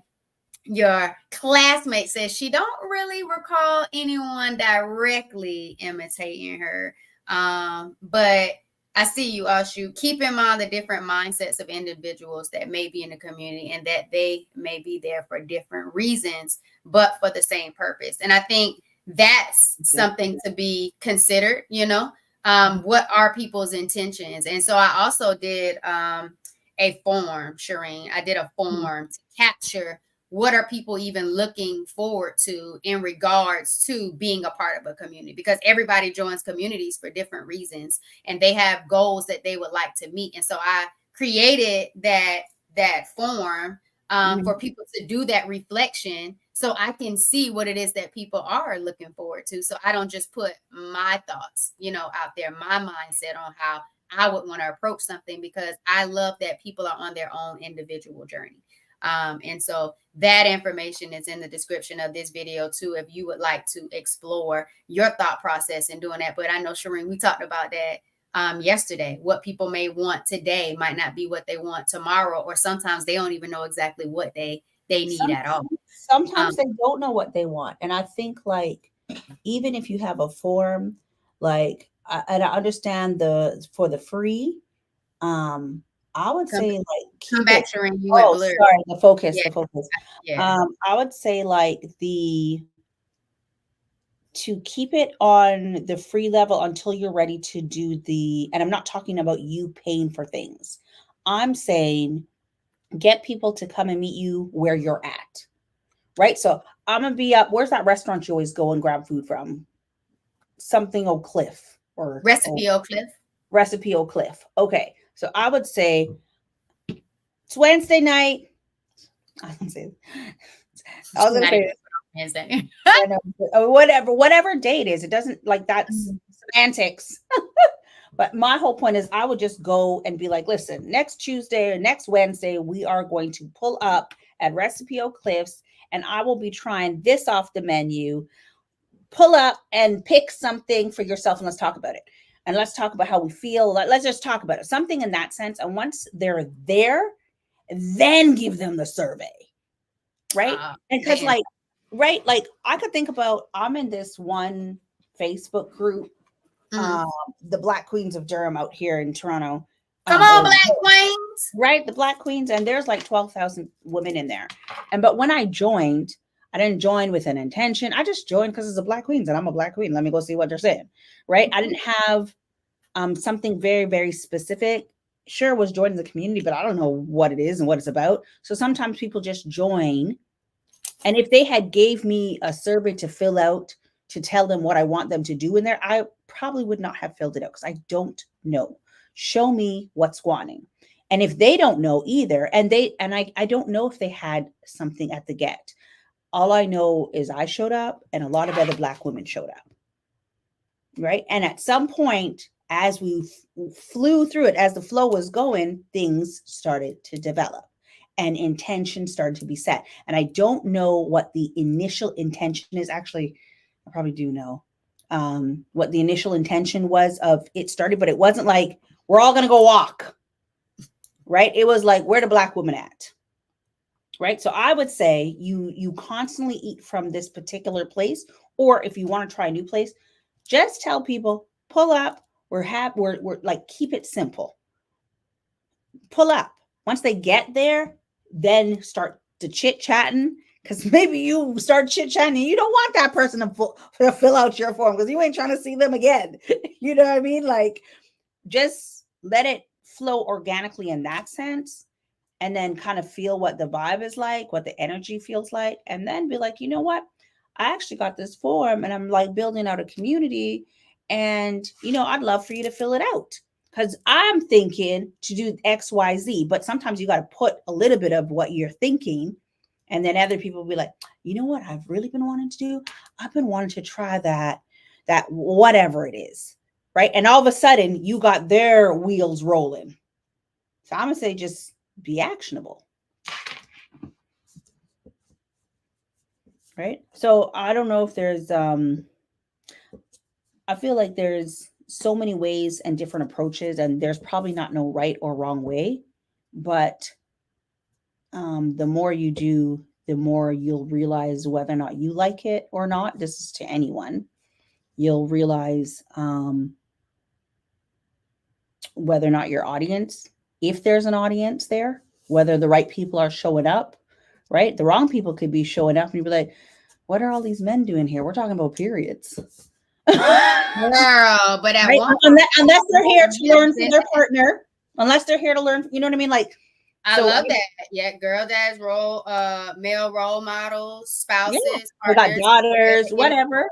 Speaker 1: your classmate says she don't really recall anyone directly imitating her. But I see you, Ashu. Keep in mind the different mindsets of individuals that may be in the community and that they may be there for different reasons, but for the same purpose. And I think that's something to be considered, what are people's intentions? And so I also did a form, Shireen. I did a form to capture what are people even looking forward to in regards to being a part of a community, because everybody joins communities for different reasons and they have goals that they would like to meet. And so I created that form for people to do that reflection so I can see what it is that people are looking forward to. So I don't just put my thoughts, out there, my mindset on how I would want to approach something, because I love that people are on their own individual journey. And so that information is in the description of this video too, if you would like to explore your thought process in doing that. But I know, Shireen, we talked about that yesterday. What people may want today might not be what they want tomorrow, or sometimes they don't even know exactly what they need at all.
Speaker 2: Sometimes they don't know what they want. And I think like, even if you have a form, like, and I understand for the free, I would say like
Speaker 1: Come
Speaker 2: keep
Speaker 1: back,
Speaker 2: it.
Speaker 1: Shireen. You went
Speaker 2: Oh,
Speaker 1: blurred.
Speaker 2: sorry, the focus,
Speaker 1: Yeah,
Speaker 2: the focus.
Speaker 1: yeah.
Speaker 2: I would say like to keep it on the free level until you're ready to do and I'm not talking about you paying for things. I'm saying get people to come and meet you where you're at. Right? So I'm gonna be up. Where's that restaurant you always go and grab food from? Something Oak Cliff or
Speaker 1: Recipe Oak Cliff.
Speaker 2: Recipe Oak Cliff. Okay. So I would say it's Wednesday night. I was gonna say
Speaker 1: Wednesday.
Speaker 2: whatever date is. It doesn't like that's semantics. But my whole point is I would just go and be like, listen, next Tuesday or next Wednesday, we are going to pull up at Recipe Oak Cliffs, and I will be trying this off the menu. Pull up and pick something for yourself, and let's talk about it. And let's talk about how we feel. Let's just talk about it. Something in that sense. And once they're there, then give them the survey. Right. And because,
Speaker 1: Man.
Speaker 2: like, right, like I could think about, I'm in this one Facebook group,
Speaker 1: Mm.
Speaker 2: the Black Queens of Durham out here in Toronto.
Speaker 1: Come on, Black Queens.
Speaker 2: Right, the Black Queens, and there's like 12,000 women in there. And but when I joined, I didn't join with an intention. I just joined because it's a Black Queens, and I'm a Black Queen. Let me go see what they're saying. Right, I didn't have something very, very specific. Sure, was joining the community, but I don't know what it is and what it's about. So sometimes people just join, and if they had gave me a survey to fill out to tell them what I want them to do in there, I probably would not have filled it out because I don't know. Show me what's squatting. And if they don't know either, I don't know if they had something at the get. All I know is I showed up and a lot of other Black women showed up. Right. And at some point, as we flew through it, as the flow was going, things started to develop and intention started to be set. And I don't know what the initial intention is. Actually, I probably do know what the initial intention was of it started, but it wasn't like we're all going to go walk. Right. It was like, where the Black woman at? Right. So I would say you constantly eat from this particular place, or if you want to try a new place, just tell people, pull up. We're like, keep it simple. Pull up. Once they get there, then start to chit chatting. Because maybe you start chit chatting and you don't want that person to fill out your form because you ain't trying to see them again. You know what I mean? Like, just let it flow organically in that sense, and then kind of feel what the vibe is like, what the energy feels like, and then be like, you know what? I actually got this form and I'm like building out a community, and I'd love for you to fill it out because I'm thinking to do XYZ, but sometimes you got to put a little bit of what you're thinking, and then other people will be like, you know what I've really been wanting to do? I've been wanting to try that whatever it is. Right. And all of a sudden you got their wheels rolling. So I'm going to say just be actionable. Right. So I don't know if there's, I feel like there's so many ways and different approaches, and there's probably not no right or wrong way, but the more you do, the more you'll realize whether or not you like it or not. This is to anyone. You'll realize, whether or not your audience, if there's an audience there, whether the right people are showing up, right? The wrong people could be showing up and you'd be like, what are all these men doing here? We're talking about periods.
Speaker 1: Girl, but at
Speaker 2: right?
Speaker 1: one
Speaker 2: Unless they're here to learn from their partner, unless they're here to learn, you know what I mean? Like,
Speaker 1: I love that. Yeah, girl dads male role models, spouses,
Speaker 2: we got
Speaker 1: partners,
Speaker 2: daughters, whatever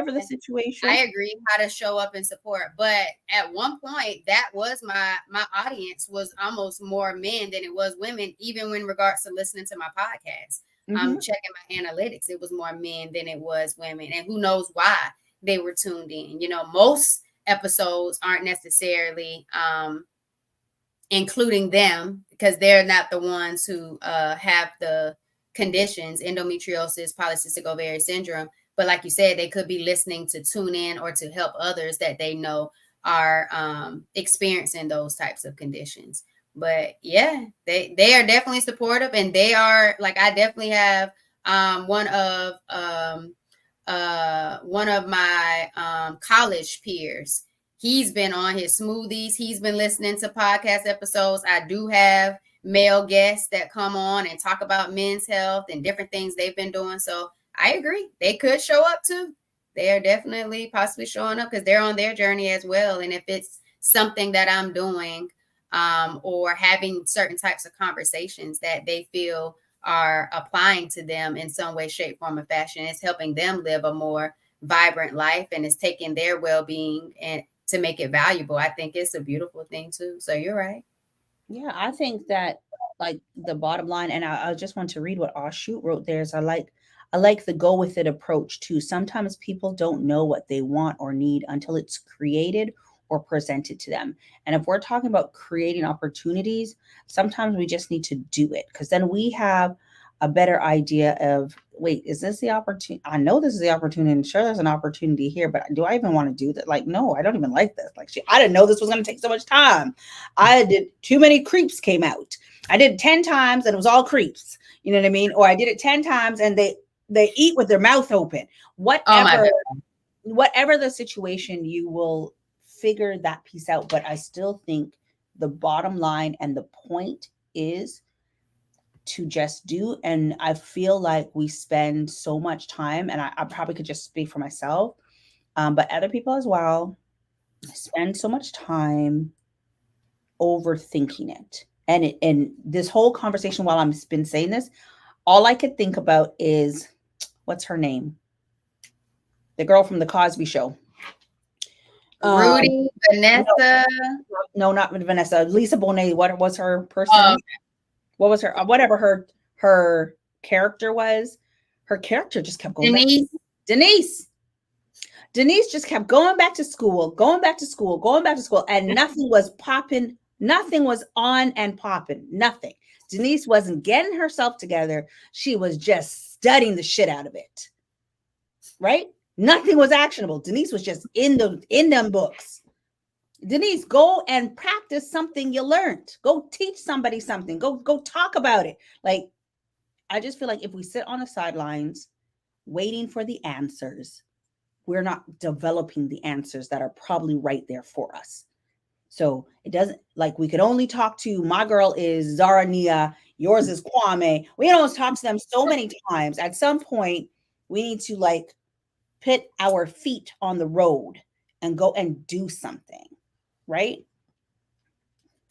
Speaker 2: the situation.
Speaker 1: I agree how to show up and support. But at one point, that was my audience was almost more men than it was women, even in regards to listening to my podcast. I'm checking my analytics. It was more men than it was women. And who knows why they were tuned in. Most episodes aren't necessarily including them because they're not the ones who have the conditions, endometriosis, polycystic ovarian syndrome. But like you said, they could be listening to tune in or to help others that they know are experiencing those types of conditions. But yeah, they are definitely supportive, and they are like, I definitely have one of my college peers. He's been on his smoothies. He's been listening to podcast episodes. I do have male guests that come on and talk about men's health and different things they've been doing. So I agree. They could show up too. They are definitely possibly showing up because they're on their journey as well. And if it's something that I'm doing or having certain types of conversations that they feel are applying to them in some way, shape, form, or fashion, it's helping them live a more vibrant life, and it's taking their well-being and to make it valuable. I think it's a beautiful thing too. So you're right.
Speaker 2: Yeah, I think that, like, the bottom line, and I just want to read what Shoot wrote there, is I like the go with it approach too. Sometimes people don't know what they want or need until it's created or presented to them. And if we're talking about creating opportunities, sometimes we just need to do it, because then we have a better idea of, wait, is this the opportunity? I know this is the opportunity, and sure, there's an opportunity here, but do I even want to do that? Like, no, I don't even like this. Like, I didn't know this was going to take so much time. I did too many creeps came out. I did 10 times and it was all creeps. You know what I mean? Or I did it 10 times and they eat with their mouth open.
Speaker 1: Oh my
Speaker 2: Whatever,
Speaker 1: God.
Speaker 2: whatever the situation, you will figure that piece out. But I still think the bottom line and the point is to just do. And I feel like we spend so much time, and I probably could just speak for myself, but other people as well, spend so much time overthinking it. And this whole conversation, while I'm been saying this, all I could think about is, what's her name? The girl from the Cosby Show.
Speaker 1: Rudy,
Speaker 2: No,
Speaker 1: Vanessa.
Speaker 2: no, not Vanessa. Lisa Bonet. What was her
Speaker 1: Oh,
Speaker 2: person? What was her? Whatever her character was. Her character just kept going back.
Speaker 1: Denise.
Speaker 2: Denise. Denise just kept going back to school, going back to school, going back to school, and nothing was popping. Nothing was on and popping. Nothing. Denise wasn't getting herself together. She was just studying the shit out of it. Right? Nothing was actionable. Denise was just in them books. Denise, go and practice something you learned. Go teach somebody something. Go talk about it. Like, I just feel like if we sit on the sidelines waiting for the answers, we're not developing the answers that are probably right there for us. So it doesn't, like, we could only talk to, my girl is Zara Nia, yours is Kwame. We don't talk to them so many times. At some point, we need to like put our feet on the road and go and do something, right?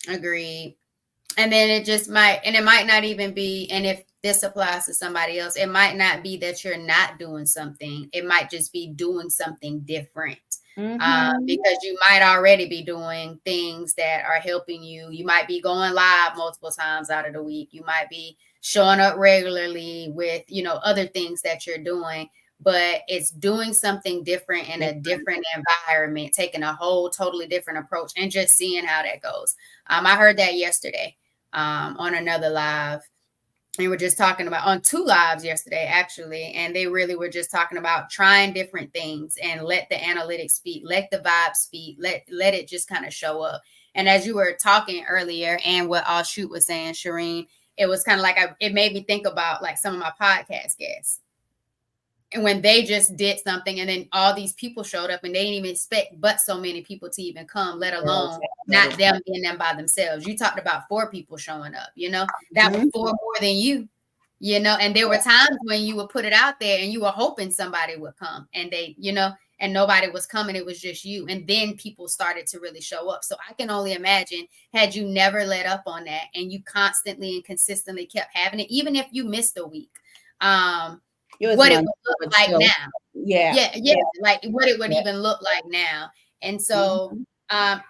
Speaker 1: Agreed. And then it just might, and it might not even be, and if this applies to somebody else, it might not be that you're not doing something. It might just be doing something different. Because you might already be doing things that are helping you. You might be going live multiple times out of the week. You might be showing up regularly with, other things that you're doing, but it's doing something different in a different environment, taking a whole totally different approach and just seeing how that goes. I heard that yesterday on another live. And we're just talking about on 2 lives yesterday, actually. And they really were just talking about trying different things and let the analytics speak, let the vibe speak, let it just kind of show up. And as you were talking earlier and what All Shoot was saying, Shireen, it was kind of like, it made me think about like some of my podcast guests. And when they just did something and then all these people showed up and they didn't even expect but so many people to even come, let alone not them being them by themselves. You talked about 4 people showing up, that was 4 more than you, and there were times when you would put it out there and you were hoping somebody would come and they, and nobody was coming. It was just you. And then people started to really show up. So I can only imagine, had you never let up on that and you constantly and consistently kept having it, even if you missed a week, what it would look like now. Yeah. Like what it would even look like now. And so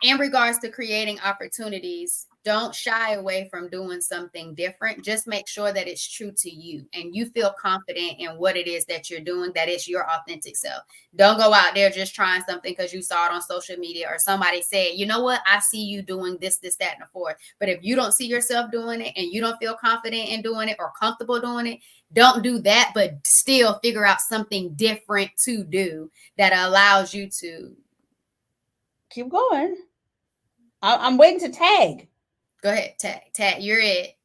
Speaker 1: in regards to creating opportunities, don't shy away from doing something different. Just make sure that it's true to you and you feel confident in what it is that you're doing, that it's your authentic self. Don't go out there just trying something because you saw it on social media or somebody said, you know what, I see you doing this, that, and the fourth. But if you don't see yourself doing it and you don't feel confident in doing it or comfortable doing it, don't do that, but still figure out something different to do that allows you to
Speaker 2: keep going. I'm waiting to tag.
Speaker 1: Go ahead, tag. You're it.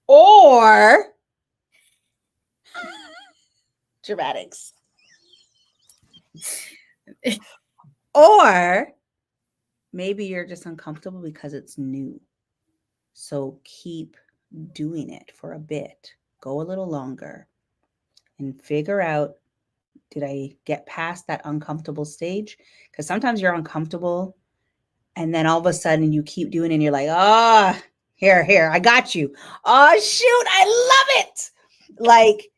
Speaker 2: Or dramatics. Or maybe you're just uncomfortable because it's new. So keep doing it for a bit. Go a little longer and figure out, did I get past that uncomfortable stage? Because sometimes you're uncomfortable and then all of a sudden you keep doing it and you're like, oh, here, I got you. Oh, shoot, I love it. Like,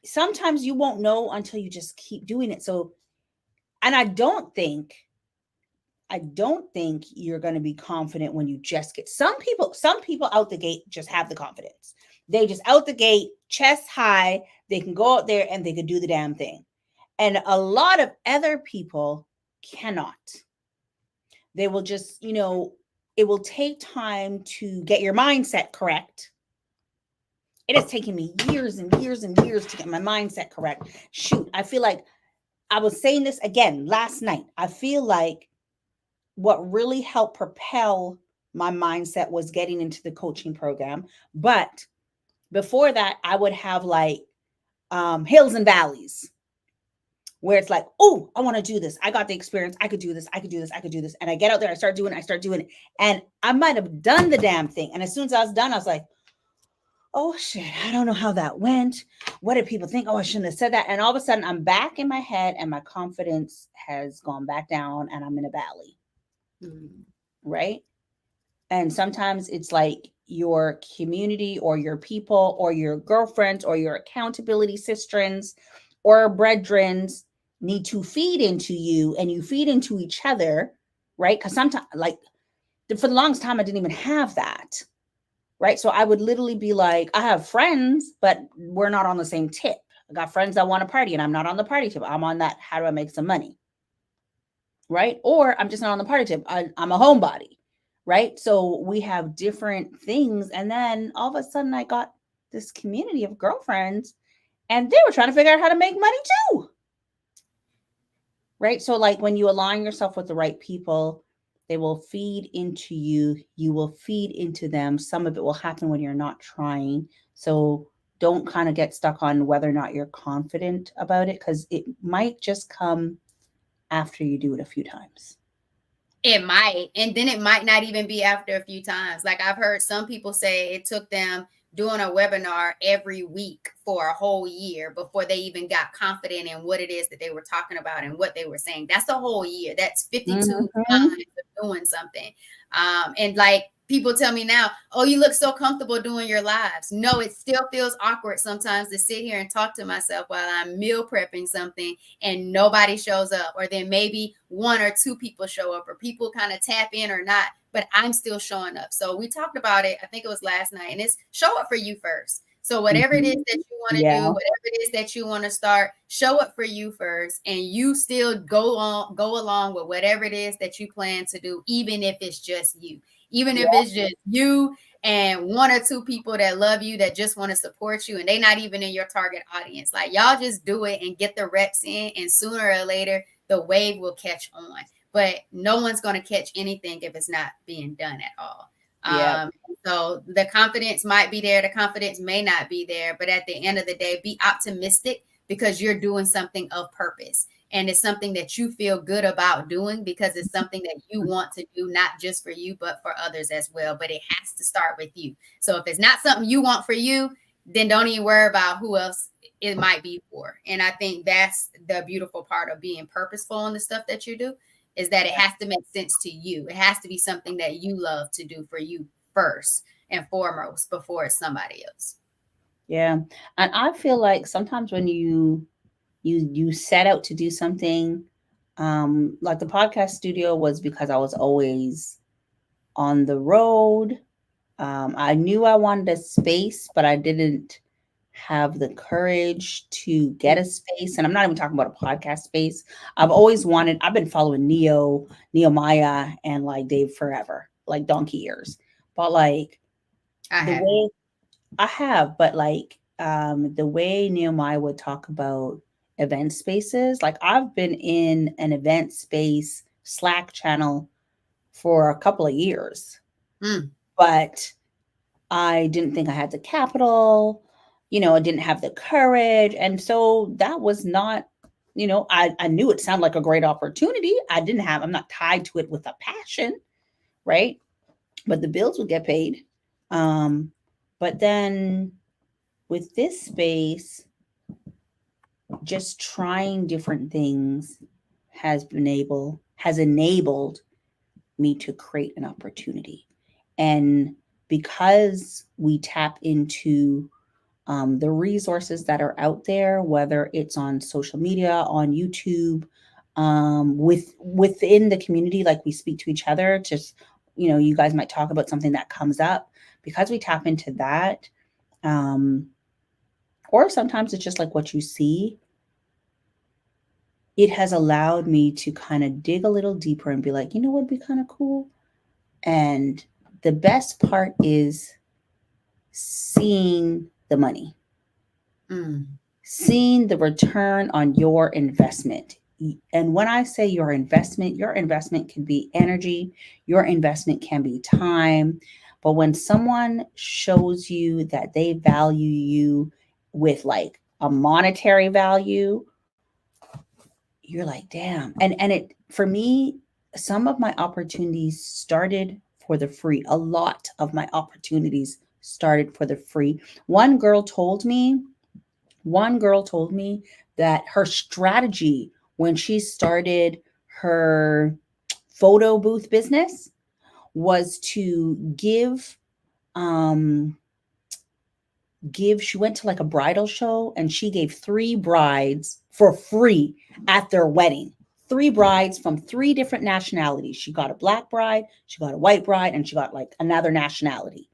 Speaker 2: sometimes you won't know until you just keep doing it. So, and I don't think you're going to be confident when you just get, some people out the gate just have the confidence. They just out the gate, chest high, they can go out there and they can do the damn thing. And a lot of other people cannot. They will just, it will take time to get your mindset correct. It has taken me years and years and years to get my mindset correct. Shoot, I feel like I was saying this again last night. I feel like what really helped propel my mindset was getting into the coaching program. But before that, I would have like hills and valleys where it's like, oh, I want to do this. I got the experience. I could do this. I could do this. I could do this. And I get out there, I start doing it. I start doing it. And I might have done the damn thing. And as soon as I was done, I was like, oh shit, I don't know how that went. What did people think? Oh, I shouldn't have said that. And all of a sudden, I'm back in my head and my confidence has gone back down and I'm in a valley.
Speaker 1: Mm.
Speaker 2: Right. And sometimes it's like your community or your people or your girlfriends or your accountability sisters or brethrens need to feed into you and you feed into each other, right? Because sometimes, like, for the longest time, I didn't even have that, right? So I would literally be like, I have friends, but we're not on the same tip. I got friends that want to party and I'm not on the party tip. I'm on that, how do I make some money, right? Or I'm just not on the party tip. I'm a homebody, right? So we have different things. And then all of a sudden I got this community of girlfriends and they were trying to figure out how to make money too. Right? So like when you align yourself with the right people, they will feed into you, you will feed into them. Some of it will happen when you're not trying. So don't kind of get stuck on whether or not you're confident about it because it might just come after you do it a few times.
Speaker 1: It might. And then it might not even be after a few times. Like I've heard some people say it took them doing a webinar every week for a whole year before they even got confident in what it is that they were talking about and what they were saying. That's a whole year. That's 52
Speaker 2: Mm-hmm.
Speaker 1: times of doing something. And like people tell me now, oh, you look so comfortable doing your lives. No, it still feels awkward sometimes to sit here and talk to myself while I'm meal prepping something and nobody shows up, or then maybe one or two people show up, or people kind of tap in or not, but I'm still showing up. So we talked about it, I think it was last night, and it's show up for you first. So whatever it is that you want to do,
Speaker 2: Yeah.
Speaker 1: whatever it is that you want to start, show up for you first, and you still go along with whatever it is that you plan to do, even if it's just you. Even if it's just you and one or two people that love you, that just want to support you, and they're not even in your target audience. Like y'all just do it and get the reps in, and sooner or later the wave will catch on. But no one's going to catch anything if it's not being done at all.
Speaker 2: Yeah.
Speaker 1: So the confidence might be there, the confidence may not be there, but at the end of the day, be optimistic because you're doing something of purpose. And it's something that you feel good about doing because it's something that you want to do, not just for you, but for others as well. But it has to start with you. So if it's not something you want for you, then don't even worry about who else it might be for. And I think that's the beautiful part of being purposeful in the stuff that you do, is that it has to make sense to you. It has to be something that you love to do for you first and foremost before it's somebody else.
Speaker 2: Yeah. And I feel like sometimes when you set out to do something, like the podcast studio was because I was always on the road. I knew I wanted a space, but I didn't have the courage to get a space. And I'm not even talking about a podcast space. I've been following Nehemiah and like Dave forever, like donkey years. But like
Speaker 1: I
Speaker 2: the
Speaker 1: have.
Speaker 2: way I have, but like the way Nehemiah would talk about event spaces, like I've been in an event space Slack channel for a couple of years,
Speaker 1: Mm.
Speaker 2: but I didn't think I had the capital, I didn't have the courage. And so that was not, I knew it sounded like a great opportunity. I'm not tied to it with a passion, right? But the bills would get paid. But then with this space, just trying different things has enabled me to create an opportunity. And because we tap into the resources that are out there, whether it's on social media, on YouTube, within the community, like we speak to each other, just you guys might talk about something that comes up, because we tap into that. Um, or sometimes it's just like what you see. It has allowed me to kind of dig a little deeper and be like, what would be kind of cool? And the best part is seeing the money,
Speaker 1: Mm.
Speaker 2: seeing the return on your investment. And when I say your investment can be energy, your investment can be time. But when someone shows you that they value you with like a monetary value, you're like, damn. And it, for me, some of my opportunities started for the free. A lot of my opportunities started for the free. One girl told me, one girl told me that her strategy when she started her photo booth business was to um she went to like a bridal show and she gave 3 brides for free at their wedding. 3 brides from 3 different nationalities. She got a black bride, she got a white bride, and she got like another nationality.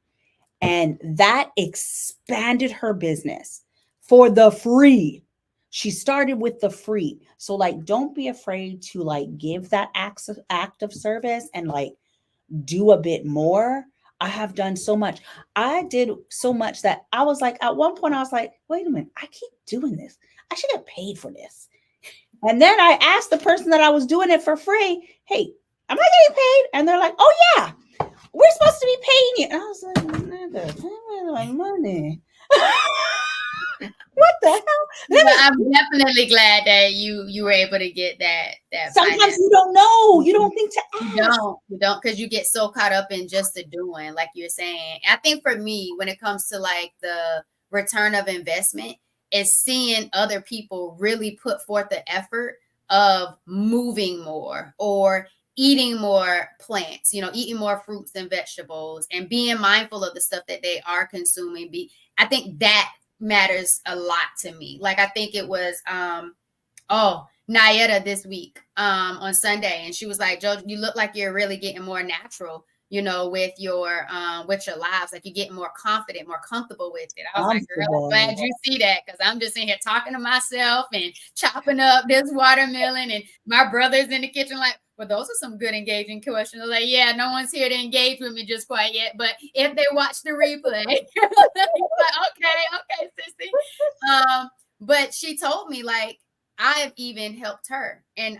Speaker 2: And that expanded her business for the free. She started with the free. So like don't be afraid to like give that act of service and like do a bit more. I have done so much. I did so much that I was like, at one point, I was like, wait a minute, I keep doing this. I should get paid for this. And then I asked the person that I was doing it for free, hey, am I getting paid? And they're like, oh, yeah, we're supposed to be paying you. And I was like, nigga, pay me my money. What the hell?
Speaker 1: But I'm definitely glad that you were able to get that
Speaker 2: Sometimes
Speaker 1: finance.
Speaker 2: you don't know. You don't think to ask.
Speaker 1: You don't, because you get so caught up in just the doing, like you're saying. I think for me, when it comes to like the return of investment, is seeing other people really put forth the effort of moving more or eating more plants, eating more fruits and vegetables and being mindful of the stuff that they are consuming. I think that matters a lot to me. Like I think it was Nayetta this week on Sunday, and she was like, Joe, you look like you're really getting more natural, with your lives, like you're getting more confident, more comfortable with it. I was like, girl, I'm glad you see that, because I'm just in here talking to myself and chopping up this watermelon, and my brother's in the kitchen like, well, those are some good engaging questions. I was like, yeah, no one's here to engage with me just quite yet, but if they watch the replay, like, okay, sissy. But she told me, like, I've even helped her, and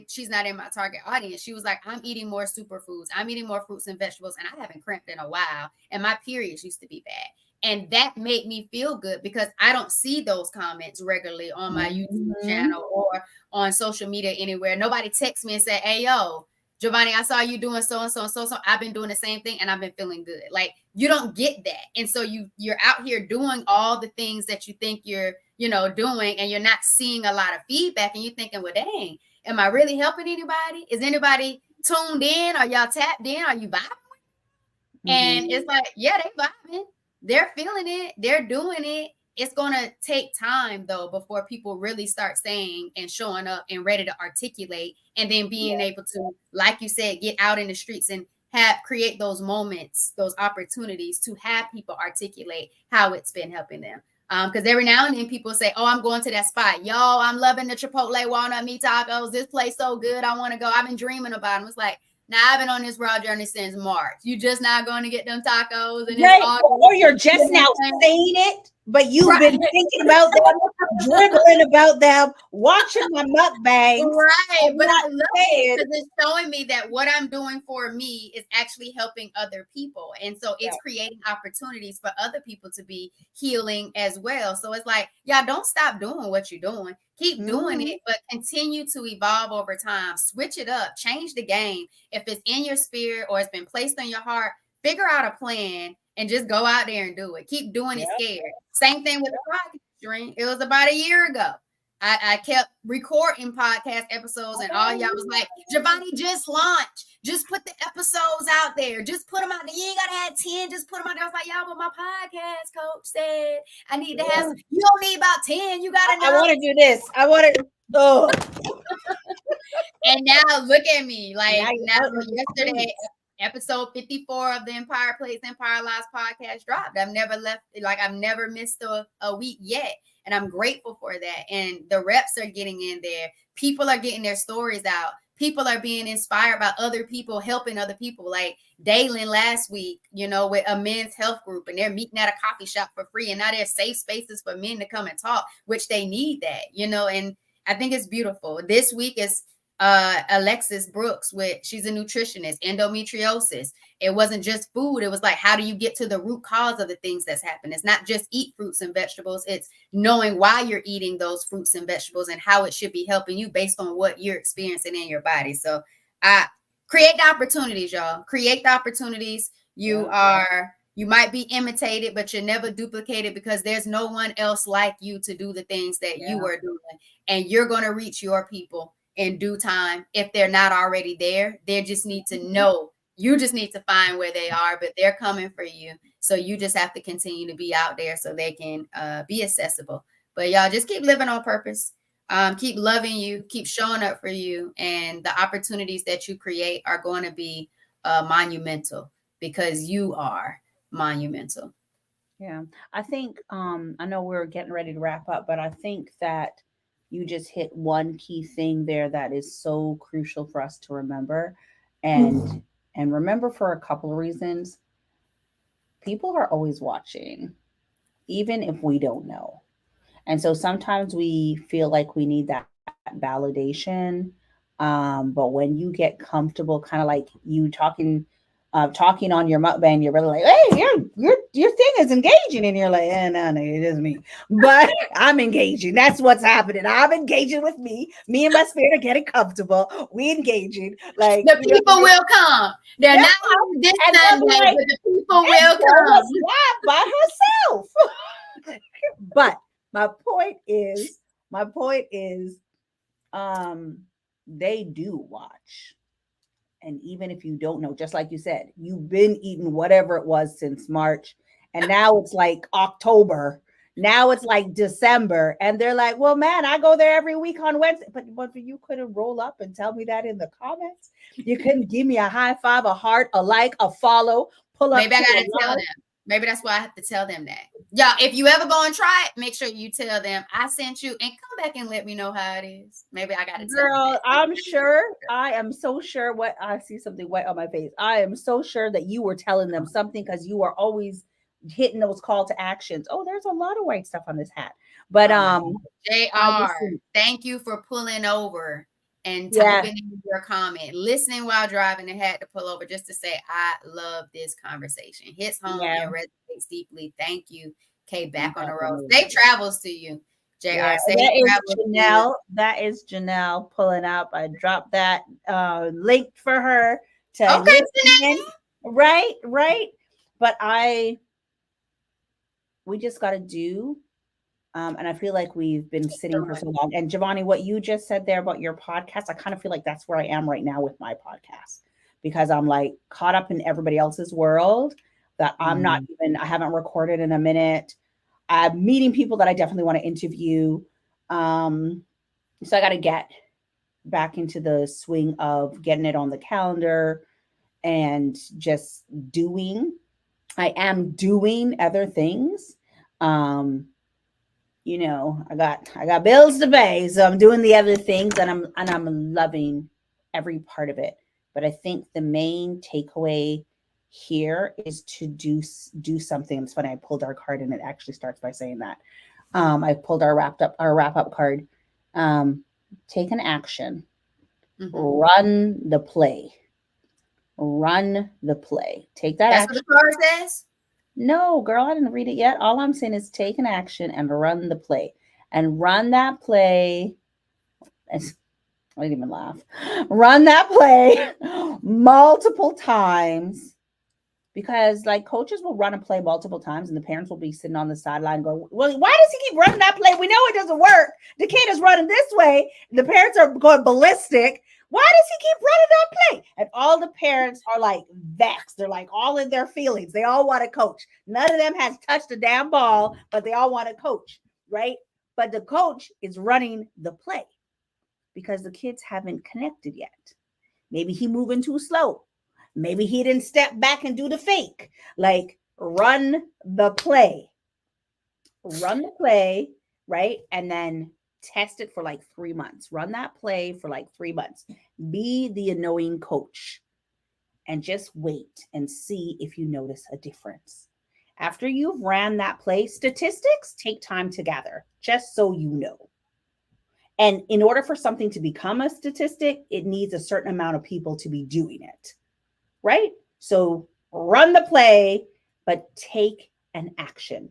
Speaker 1: she's not in my target audience. She was like, I'm eating more superfoods. I'm eating more fruits and vegetables, and I haven't cramped in a while. And my periods used to be bad. And that made me feel good, because I don't see those comments regularly on my YouTube channel or on social media anywhere. Nobody texts me and say, hey, yo, Giovanni, I saw you doing so and so and so. So I've been doing the same thing and I've been feeling good. Like, you don't get that. And so you're out here doing all the things that you think you're, doing, and you're not seeing a lot of feedback, and you're thinking, well, dang, am I really helping anybody? Is anybody tuned in? Are y'all tapped in? Are you vibing? And it's like, yeah, they vibing. They're feeling it. They're doing it. It's going to take time, though, before people really start saying and showing up and ready to articulate, and then being able to, like you said, get out in the streets and create those moments, those opportunities to have people articulate how it's been helping them. Because every now and then people say, oh, I'm going to that spot. Yo, I'm loving the Chipotle walnut meat tacos. This place so good. I want to go. I've been dreaming about them. It's like, now I've been on this raw journey since March. You just not going to get them tacos, and
Speaker 2: right. Or you're just now saying it, but you've been thinking about them, dribbling about them, watching my mukbangs.
Speaker 1: Right, but I love it because it's showing me that what I'm doing for me is actually helping other people, and so it's creating opportunities for other people to be healing as well. So it's like, y'all don't stop doing what you're doing. Keep doing it, but continue to evolve over time. Switch it up, change the game. If it's in your spirit or it's been placed on your heart, figure out a plan and just go out there and do it. Keep doing it scared. Same thing with the podcast stream. It was about a year ago. I kept recording podcast episodes, and all y'all was like, Giovanni, just launch. Just put the episodes out there. Just put them out there. You ain't got to have 10. Just put them out there. I was like, y'all, but my podcast coach said I need to have, you don't need about 10. You got to know.
Speaker 2: I want to do this. I want to, oh.
Speaker 1: And now look at me. Like, now yesterday, episode 54 of the Empire Plates, Empire Lives podcast dropped. I've never missed a week yet. And I'm grateful for that. And the reps are getting in there. People are getting their stories out. people are being inspired by other people helping other people. Like Dalen last week, with a men's health group, and they're meeting at a coffee shop for free. And now there's safe spaces for men to come and talk, which they need that, and I think it's beautiful. This week is Alexis Brooks, she's a nutritionist, endometriosis. It wasn't just food. It was like, how do you get to the root cause of the things that's happened? It's not just eat fruits and vegetables. It's knowing why you're eating those fruits and vegetables and how it should be helping you based on what you're experiencing in your body. So I create the opportunities, y'all. Create the opportunities. You might be imitated, but you're never duplicated, because there's no one else like you to do the things that you are doing. And you're going to reach your people in due time. If they're not already there, they just need to know. You just need to find where they are, but they're coming for you. So you just have to continue to be out there so they can be accessible. But y'all just keep living on purpose. Keep loving you, keep showing up for you. And the opportunities that you create are going to be monumental, because you are monumental.
Speaker 2: Yeah. I think, I know we're getting ready to wrap up, but I think that you just hit one key thing there that is so crucial for us to remember. And remember, for a couple of reasons. People are always watching, even if we don't know. And so sometimes we feel like we need that validation. But when you get comfortable, kind of like you talking on your mukbang, you're really like, hey, your thing is engaging, and you're like, no, it isn't me, but I'm engaging. That's what's happening. I'm engaging with me. Me and my spirit are getting comfortable. We engaging. Like,
Speaker 1: the people will come. They're not this Sunday, like, but the people will come.
Speaker 2: By herself. But my point is, they do watch. And even if you don't know, just like you said, you've been eating whatever it was since March, and now it's like October. Now it's like December, and they're like, well, man, I go there every week on Wednesday. But you couldn't roll up and tell me that in the comments. You couldn't give me a high five, a heart, a like, a follow, pull up.
Speaker 1: Maybe I gotta tell them. Maybe that's why I have to tell them that. Y'all, if you ever go and try it, make sure you tell them I sent you, and come back and let me know how it is. Maybe I gotta tell them that.
Speaker 2: I'm sure. I am so sure. What I see something white on my face. I am so sure that you were telling them something, because you are always hitting those call to actions. Oh, there's a lot of white stuff on this hat. But
Speaker 1: JR, thank you for pulling over and typing in your comment, listening while driving, and had to pull over just to say, I love this conversation. Hits home and resonates deeply. Thank you. Kay, back on the road. Safe travels to you, JR.
Speaker 2: Yeah, that is Janelle pulling up. I dropped that link for her to listen in. Right. But we just got to do. And I feel like we've been sitting for so long. And Giovanni, what you just said there about your podcast, I kind of feel like that's where I am right now with my podcast, because I'm like caught up in everybody else's world that I haven't recorded in a minute. I'm meeting people that I definitely want to interview. So I got to get back into the swing of getting it on the calendar and just doing. I am doing other things. I got bills to pay, so I'm doing the other things, and I'm loving every part of it. But I think the main takeaway here is to do something. It's funny, I pulled our card, and it actually starts by saying that. I pulled our wrap up card. Take an action. Mm-hmm. Run the play. Take that action.
Speaker 1: That's what the card says?
Speaker 2: No, girl, I didn't read it yet. All I'm saying is take an action and run the play. And run that play. I didn't even laugh. Run that play multiple times, because like coaches will run a play multiple times, and the parents will be sitting on the sideline going, well, why does he keep running that play? We know it doesn't work. The kid is running this way. The parents are going ballistic. Why does he keep running that play? And all the parents are like vexed. They're like all in their feelings. They all want to coach. None of them has touched a damn ball, but they all want to coach, right? But the coach is running the play because the kids haven't connected yet. Maybe he moving too slow. Maybe he didn't step back and do the fake. Like, run the play. Run the play, right? And then Test it for like 3 months. Run that play for like 3 months. Be the annoying coach and just wait and see if you notice a difference. After you've ran that play, statistics take time to gather, just so you know. And in order for something to become a statistic, it needs a certain amount of people to be doing it, right? So run the play, but take an action.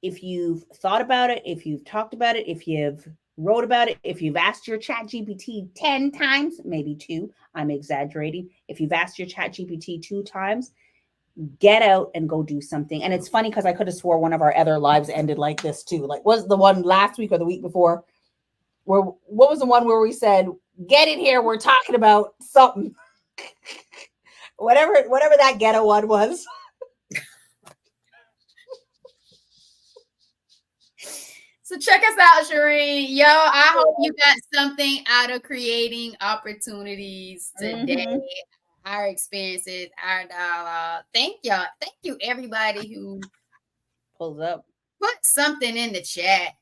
Speaker 2: If you've thought about it, if you've talked about it, if you've wrote about it, if you've asked your chat GPT 10 times, maybe two, I'm exaggerating. If you've asked your chat GPT 2 times, get out and go do something. And it's funny because I could have swore one of our other lives ended like this too. Like, was the one last week or the week before? Where, what was the one where we said, get in here, we're talking about something. whatever that ghetto one was.
Speaker 1: So check us out, Shireen. Yo, I hope you got something out of creating opportunities today.
Speaker 2: Mhm.
Speaker 1: Our experiences, our dialogue. Thank y'all. Thank you, everybody who
Speaker 2: Pulls up.
Speaker 1: put something in the chat.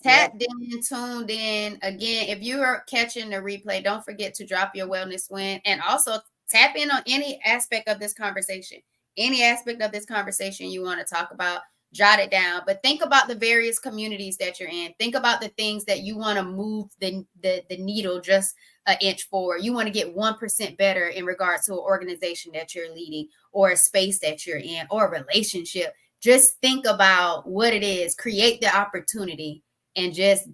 Speaker 2: Yep.
Speaker 1: Tapped in, tuned in. Again, if you are catching the replay, don't forget to drop your wellness win and also tap in on any aspect of this conversation. Any aspect of this conversation you want to talk about, jot it down. But think about the various communities that you're in. Think about the things that you want to move the needle just an inch forward. You want to get 1% better in regards to an organization that you're leading or a space that you're in or a relationship. Just think about what it is, create the opportunity, and just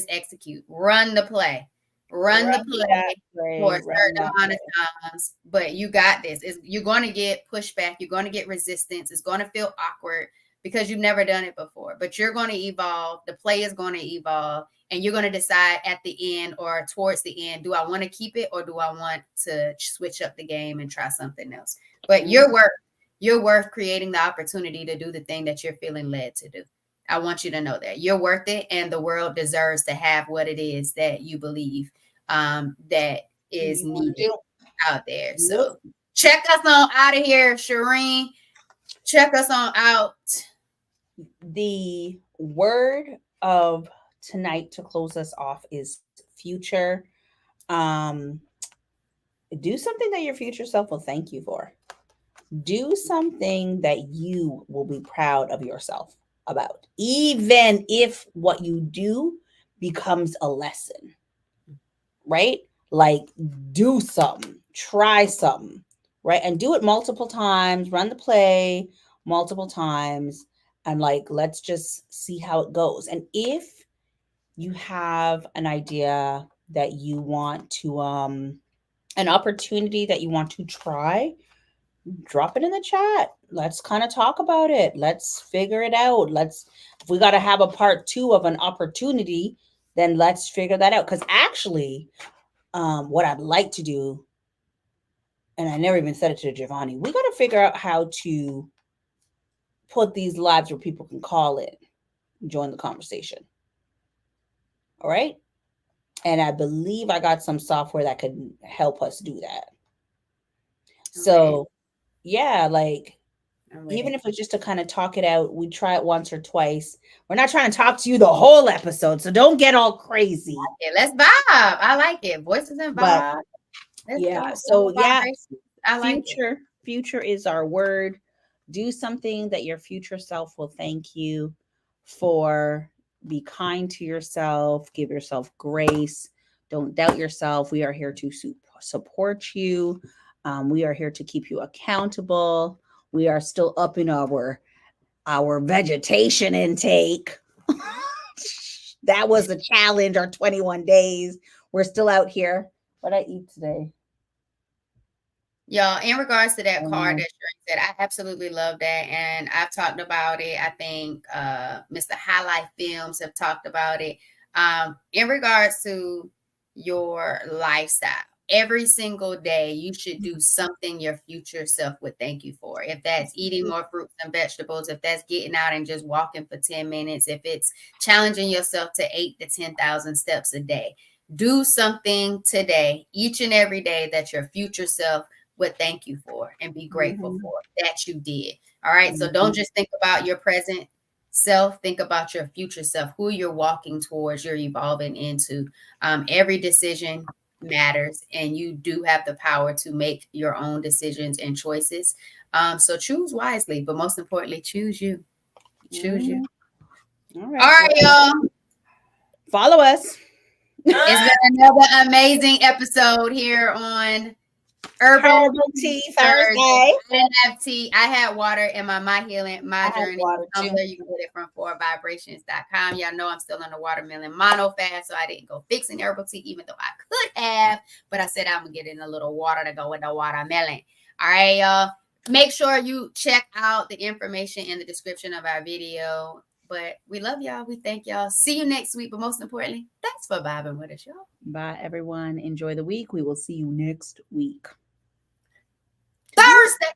Speaker 1: execute. Run the play. Run the play for a certain amount of times. But you got this. You're going to get pushback. You're going to get resistance. It's going to feel awkward because you've never done it before. But you're going to evolve. The play is going to evolve. And you're going to decide at the end or towards the end, do I want to keep it or do I want to switch up the game and try something else? But you're worth creating the opportunity to do the thing that you're feeling led to do. I want you to know that you're worth it, and the world deserves to have what it is that you believe that is needed out there. So check us on out of here, Shireen. Check us on out.
Speaker 2: The word of tonight to close us off is future. Do something that your future self will thank you for. Do something that you will be proud of yourself about, even if what you do becomes a lesson, right? Like, do something, try something, right? And do it multiple times, run the play multiple times, and like, let's just see how it goes. And if you have an idea that you want to, an opportunity that you want to try, drop it in the chat. Let's kind of talk about it. Let's figure it out. If we got to have a part 2 of an opportunity, then let's figure that out. Because actually, what I'd like to do, and I never even said it to Giovanni, we got to figure out how to put these lives where people can call in, join the conversation. All right. And I believe I got some software that could help us do that. So, yeah, like, even if it's just to kind of talk it out, we try it once or twice. We're not trying to talk to you the whole episode, so don't get all crazy.
Speaker 1: Okay, let's vibe. I like it. Voices and vibe.
Speaker 2: Yeah. So yeah,
Speaker 1: I like it.
Speaker 2: Future is our word. Do something that your future self will thank you for. Be kind to yourself. Give yourself grace. Don't doubt yourself. We are here to support you. We are here to keep you accountable. We are still up in our vegetation intake. That was a challenge, our 21 days. We're still out here. What did I eat today?
Speaker 1: Y'all, in regards to that card that Shereen said, I absolutely love that. And I've talked about it. I think Mr. Highlight Films have talked about it. In regards to your lifestyle, every single day you should do something your future self would thank you for. If that's eating more fruits and vegetables, if that's getting out and just walking for 10 minutes, if it's challenging yourself to 8 to 10,000 steps a day, do something today, each and every day, that your future self would thank you for and be grateful for that you did. All right. So don't just think about your present. self, think about your future self, who you're walking towards, you're evolving into. Every decision matters, and you do have the power to make your own decisions and choices. So choose wisely, but most importantly, choose you. Choose you.
Speaker 2: Mhm. All
Speaker 1: All
Speaker 2: right.
Speaker 1: right,
Speaker 2: Well,
Speaker 1: y'all.
Speaker 2: follow us.
Speaker 1: It's been another amazing episode here on Herbal
Speaker 2: Herbal
Speaker 1: Tea
Speaker 2: Tea
Speaker 1: Thursday.
Speaker 2: Thursday.
Speaker 1: I didn't have tea. I had water in my healing, my
Speaker 2: I had
Speaker 1: journey
Speaker 2: water too.
Speaker 1: tumbler. You can get it from 4vibrations.com. Y'all know I'm still on the watermelon mono fast, so I didn't go fixing herbal tea, even though I could have. But I said I'm gonna get in a little water to go with the watermelon. All right, y'all. Make sure you check out the information in the description of our video. But we love y'all. We thank y'all. See you next week. But most importantly, thanks for vibing with us, y'all.
Speaker 2: Bye, everyone. Enjoy the week. We will see you next week.
Speaker 1: Thursday.